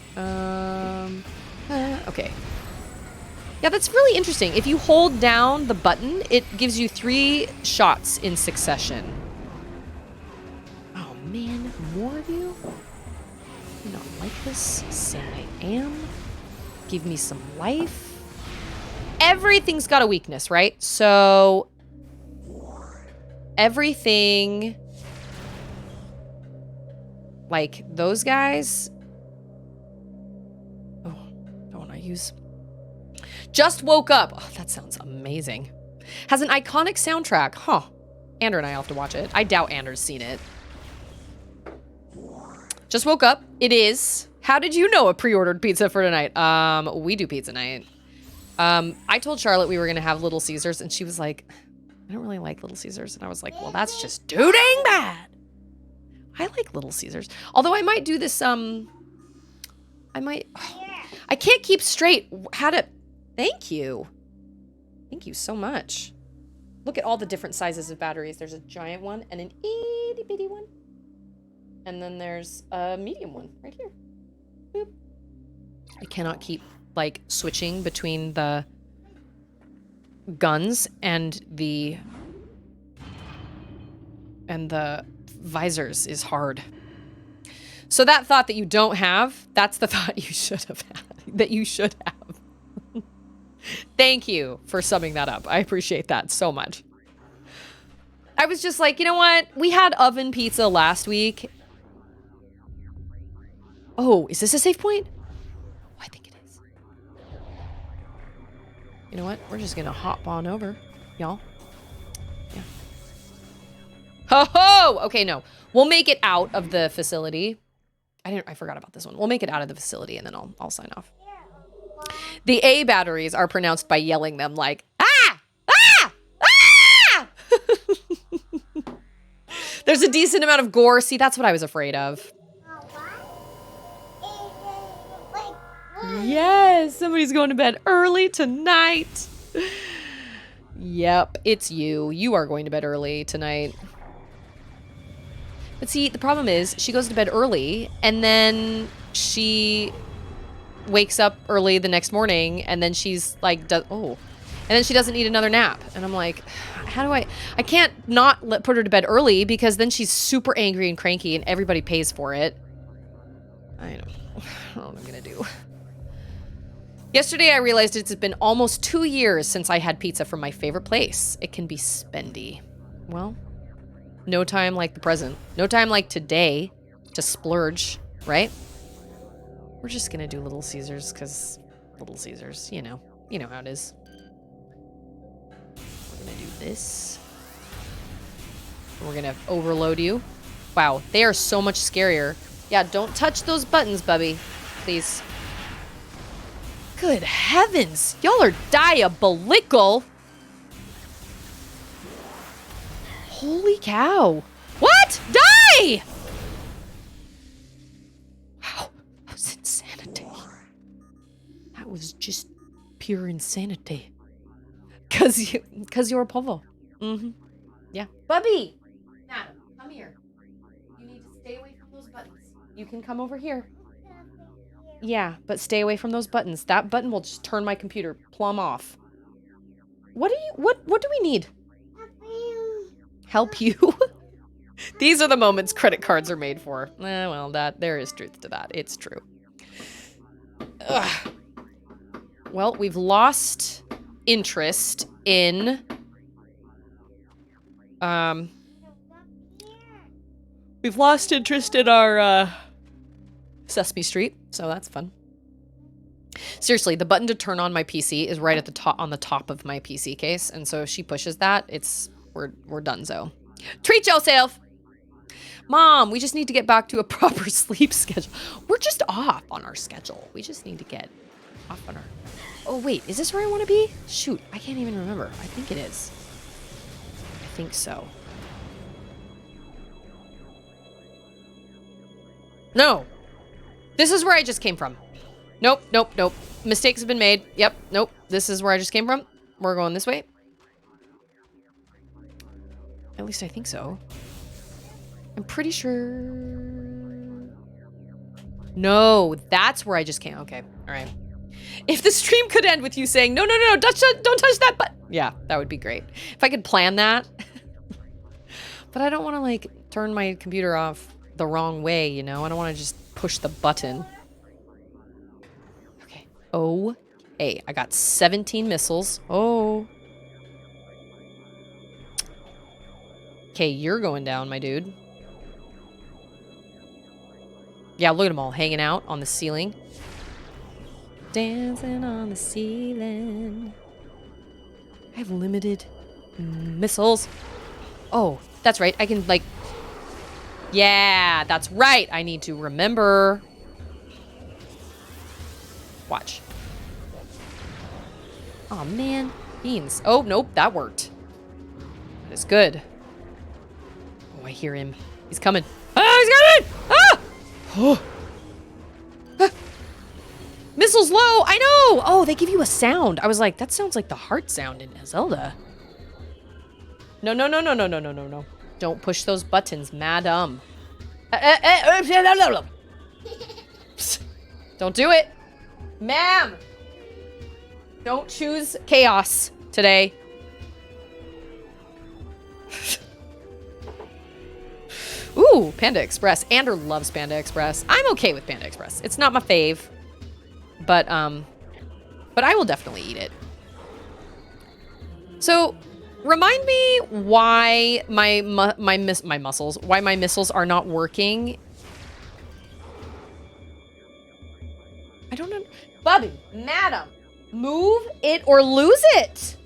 Okay. Yeah, that's really interesting. If you hold down the button, it gives you 3 shots in succession. Oh man, more of you? You not like this? Say I am. Give me some life. Everything's got a weakness, right? So everything, like those guys. Oh, don't want to use. Just woke up. Oh, that sounds amazing. Has an iconic soundtrack. Huh. Andrew and I will have to watch it. I doubt Andrew's seen it. Just woke up. It is. How did you know a pre-ordered pizza for tonight? We do pizza night. I told Charlotte we were going to have Little Caesars, and she was like, I don't really like Little Caesars. And I was like, well, that's just too dang bad. I like Little Caesars. Although I might do this, I can't keep straight how to... Thank you. Thank you so much. Look at all the different sizes of batteries. There's a giant one and an itty bitty one. And then there's a medium one right here. Boop. I cannot keep, like, switching between the guns and the visors is hard. So that thought that you don't have, that's the thought you should have had. That you should have. Thank you for summing that up. I appreciate that so much. I was just like, you know what? We had oven pizza last week. Oh, is this a save point? Oh, I think it is. You know what? We're just gonna hop on over, y'all. Yeah. Ho ho! Okay, no. We'll make it out of the facility. I forgot about this one. We'll make it out of the facility and then I'll sign off. The A batteries are pronounced by yelling them like, ah! Ah! Ah! There's a decent amount of gore. See, that's what I was afraid of. Yes, somebody's going to bed early tonight. Yep, it's you. You are going to bed early tonight. But see, the problem is she goes to bed early and then she wakes up early the next morning and then she's like, and then she doesn't need another nap. And I'm like, how do I can't not put her to bed early because then she's super angry and cranky and everybody pays for it. I don't know what I'm gonna do. Yesterday I realized it's been almost 2 years since I had pizza from my favorite place. It can be spendy. Well, no time like the present. No time like today to splurge, right? We're just gonna do Little Caesars because Little Caesars, you know how it is. We're gonna do this. We're gonna overload you. Wow, they are so much scarier. Yeah, don't touch those buttons, Bubby, please. Good heavens, y'all are diabolical. Holy cow. What? Die! Wow. That was just pure insanity. Cause you're a povo. Mm-hmm. Yeah. Bubby! Madam, come here. You need to stay away from those buttons. You can come over here. Yeah, but stay away from those buttons. That button will just turn my computer plumb off. What do we need? Help you? These are the moments credit cards are made for. Well, there is truth to that. It's true. Ugh. Well, we've lost interest in we've lost interest in our Sesame Street, so that's fun. Seriously, the button to turn on my PC is right at the top, on the top of my PC case, and so if she pushes that, we're donezo. Treat yourself! Mom, we just need to get back to a proper sleep schedule. We're just off on our schedule. We just need to get off on our... Oh, wait, is this where I want to be? Shoot, I can't even remember. I think it is. I think so. No! This is where I just came from. Nope, nope, nope. Mistakes have been made. Yep, nope. This is where I just came from. We're going this way. At least I think so. I'm pretty sure... No, that's where I just came. Okay, all right. If the stream could end with you saying, no, no, no, no, don't touch that button. Yeah, that would be great. If I could plan that. But I don't want to, like, turn my computer off the wrong way, you know? I don't want to just push the button. Okay. Okay, I got 17 missiles. Oh. Okay, you're going down, my dude. Yeah, look at them all hanging out on the ceiling. Dancing on the ceiling. I have limited missiles. Oh, that's right. I can, like... Yeah, that's right. I need to remember. Watch. Oh, man. Beans. Oh, nope. That worked. That is good. Oh, I hear him. He's coming. Ah, he's coming! Ah! Oh. Ah. Missiles low! I know! Oh, they give you a sound. I was like, that sounds like the heart sound in Zelda. No, no, no, no, no, no, no, no, no. Don't push those buttons, madam. Don't do it. Ma'am! Don't choose chaos today. Ooh, Panda Express. Ander loves Panda Express. I'm okay with Panda Express. It's not my fave. But I will definitely eat it. So, remind me why my missiles are not working. I don't know. Bubby, madam, move it or lose it.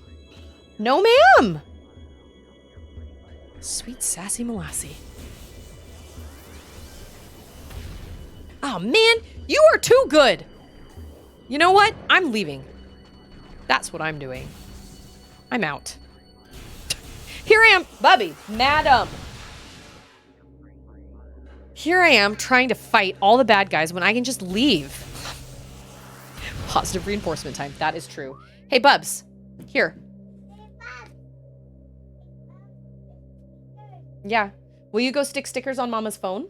No, ma'am. Sweet sassy molassie. Oh, man, you are too good. You know what? I'm leaving. That's what I'm doing. I'm out. Here I am, Bubby, madam. Here I am trying to fight all the bad guys when I can just leave. Positive reinforcement time. That is true. Hey, Bubs. Here. Yeah. Will you go stick stickers on Mama's phone?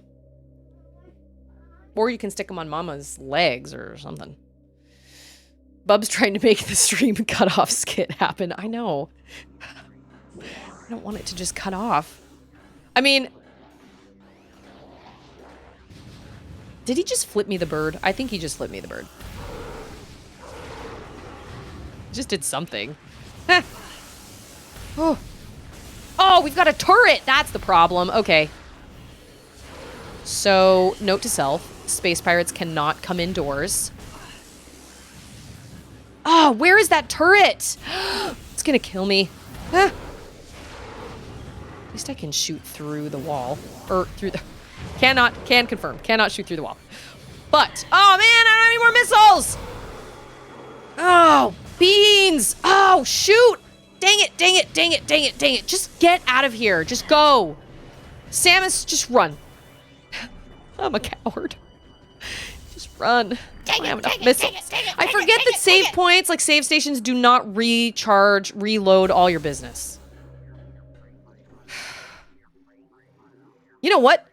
Or you can stick them on Mama's legs or something. Bub's trying to make the stream cutoff skit happen. I know. I don't want it to just cut off. I mean... Did he just flip me the bird? I think he just flipped me the bird. Just did something. Oh. Oh, we've got a turret! That's the problem. Okay. So, note to self. Space pirates cannot come indoors. Oh, where is that turret? It's gonna kill me. Ah. At least I can shoot through the wall. Or through the... Can confirm. Cannot shoot through the wall. But, oh man, I don't have any more missiles! Oh, beans! Oh, shoot! Dang it, dang it, dang it, dang it, dang it. Just get out of here. Just go. Samus, just run. I'm a coward. Just run. I have enough missiles. I forget that save points, like save stations, do not reload all your business. You know what?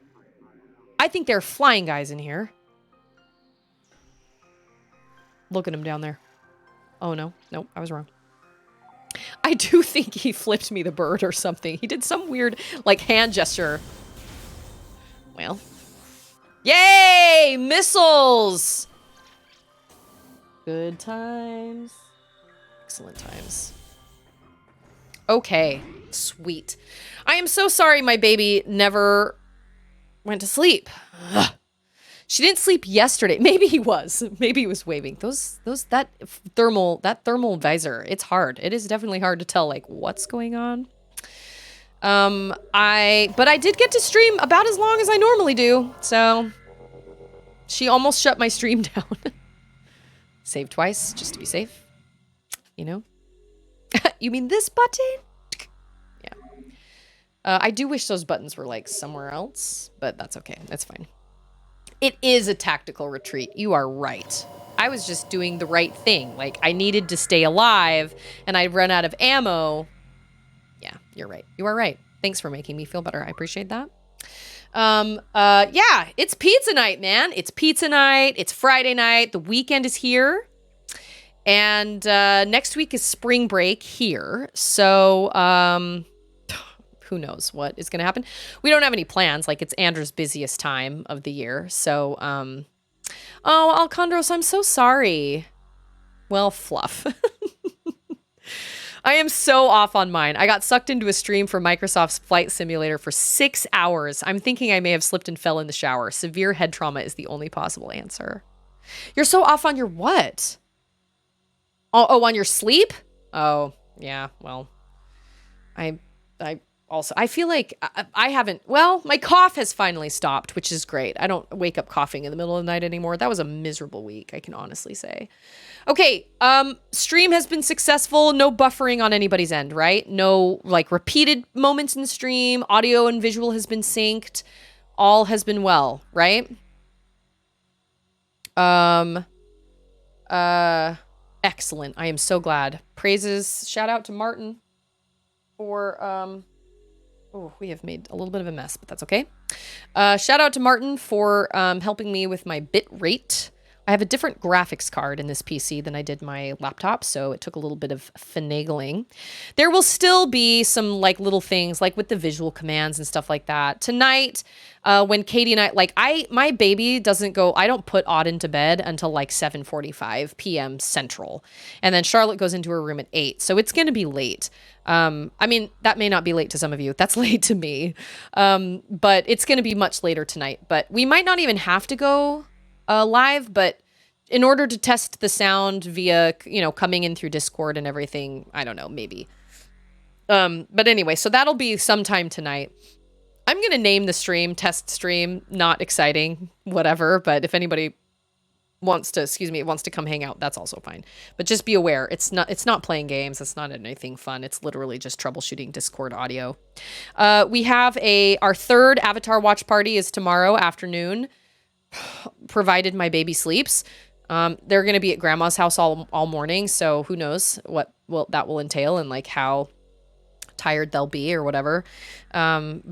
I think there are flying guys in here. Look at him down there. Oh, no. Nope, I was wrong. I do think he flipped me the bird or something. He did some weird, like, hand gesture. Well. Yay! Missiles! Good times. Excellent times. Okay. Sweet. I am so sorry my baby never went to sleep. Ugh. She didn't sleep yesterday. Maybe he was. Maybe he was waving. That thermal visor. It's hard. It is definitely hard to tell like what's going on. But I did get to stream about as long as I normally do. So she almost shut my stream down. Save twice just to be safe. You know? You mean this button? Yeah. I do wish those buttons were like somewhere else, but that's okay. That's fine. It is a tactical retreat. You are right. I was just doing the right thing. Like, I needed to stay alive, and I'd run out of ammo. Yeah, you're right. You are right. Thanks for making me feel better. I appreciate that. Yeah, it's pizza night, man. It's pizza night. It's Friday night. The weekend is here. And next week is spring break here. So, who knows what is going to happen. We don't have any plans. Like, it's Andrew's busiest time of the year. So, oh, Alcondros, I'm so sorry. Well, fluff. I am so off on mine. I got sucked into a stream for Microsoft's Flight Simulator for 6 hours. I'm thinking I may have slipped and fell in the shower. Severe head trauma is the only possible answer. You're so off on your what? Oh, on your sleep? Oh, yeah, well, I also, I feel like I haven't, well, my cough has finally stopped, which is great. I don't wake up coughing in the middle of the night anymore. That was a miserable week, I can honestly say. Okay, stream has been successful. No buffering on anybody's end, right? No, like, repeated moments in the stream. Audio and visual has been synced. All has been well, right? Excellent. I am so glad. Praises, shout out to Martin for, oh, we have made a little bit of a mess, but that's okay. Shout out to Martin for helping me with my bit rate. I have a different graphics card in this PC than I did my laptop, so it took a little bit of finagling. There will still be some like little things like with the visual commands and stuff like that. Tonight, when Katie and my baby doesn't go, I don't put Auden to bed until like 7:45 p.m. Central. And then Charlotte goes into her room at 8. So it's going to be late. I mean, that may not be late to some of you. That's late to me. But it's going to be much later tonight. But we might not even have to go live, but in order to test the sound via, coming in through Discord and everything, I don't know, maybe. But anyway, so that'll be sometime tonight. I'm going to name the stream test stream, not exciting, whatever. But if anybody wants to come hang out, that's also fine. But just be aware, it's not playing games. It's not anything fun. It's literally just troubleshooting Discord audio. We have our third Avatar watch party is tomorrow afternoon, provided my baby sleeps. They're going to be at grandma's house all morning. So who knows what that will entail and like how tired they'll be or whatever. So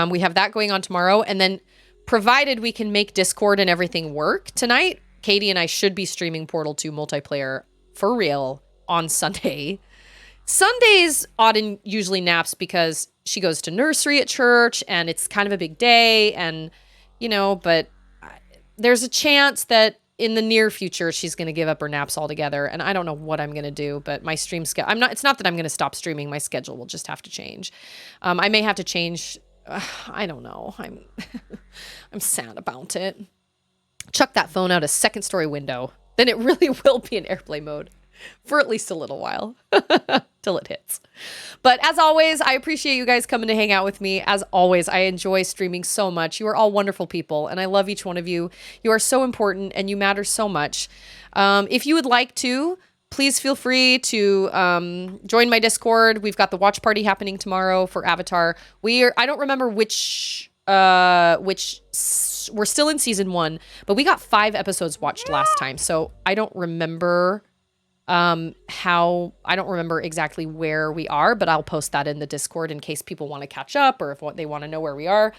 we have that going on tomorrow. And then provided we can make Discord and everything work tonight, Katie and I should be streaming Portal 2 multiplayer for real on Sunday. Sundays, Auden usually naps because she goes to nursery at church and it's kind of a big day and, but there's a chance that in the near future, she's going to give up her naps altogether. And I don't know what I'm going to do, but my stream schedule, it's not that I'm going to stop streaming. My schedule will just have to change. I may have to change. I don't know. I'm sad about it. Chuck that phone out a second story window. Then it really will be in airplane mode for at least a little while till it hits. But as always, I appreciate you guys coming to hang out with me. As always, I enjoy streaming so much. You are all wonderful people, and I love each one of you. You are so important, and you matter so much. If you would like to, please feel free to join my Discord. We've got the watch party happening tomorrow for Avatar. I don't remember which we're still in season 1, but we got 5 episodes watched last time. So I don't remember I don't remember exactly where we are, but I'll post that in the Discord in case people want to catch up or if they want to know where we are.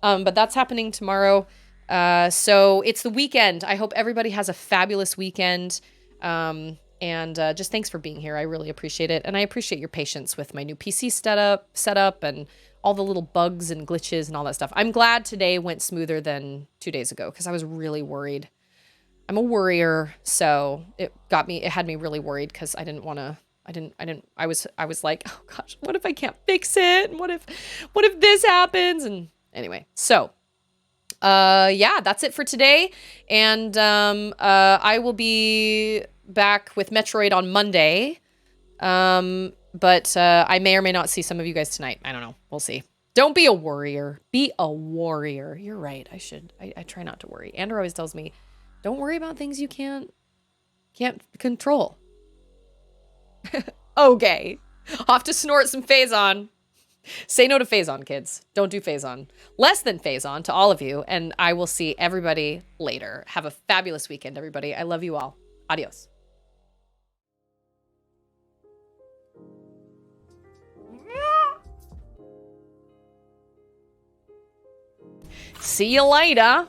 But that's happening tomorrow. So it's the weekend. I hope everybody has a fabulous weekend. And just thanks for being here. I really appreciate it. And I appreciate your patience with my new PC setup and all the little bugs and glitches and all that stuff. I'm glad today went smoother than 2 days ago because I was really worried. I'm a worrier, so it had me really worried because I didn't want to, I was like, oh gosh, what if I can't fix it? And what if this happens? And anyway, so, yeah, that's it for today. And, I will be back with Metroid on Monday. But, I may or may not see some of you guys tonight. I don't know. We'll see. Don't be a worrier. Be a warrior. You're right. I try not to worry. Andrew always tells me, don't worry about things you can't control. Okay. I'll have to snort some Phazon. Say no to Phazon, kids. Don't do Phazon. Less than Phazon to all of you, and I will see everybody later. Have a fabulous weekend, everybody. I love you all. Adios. See you later.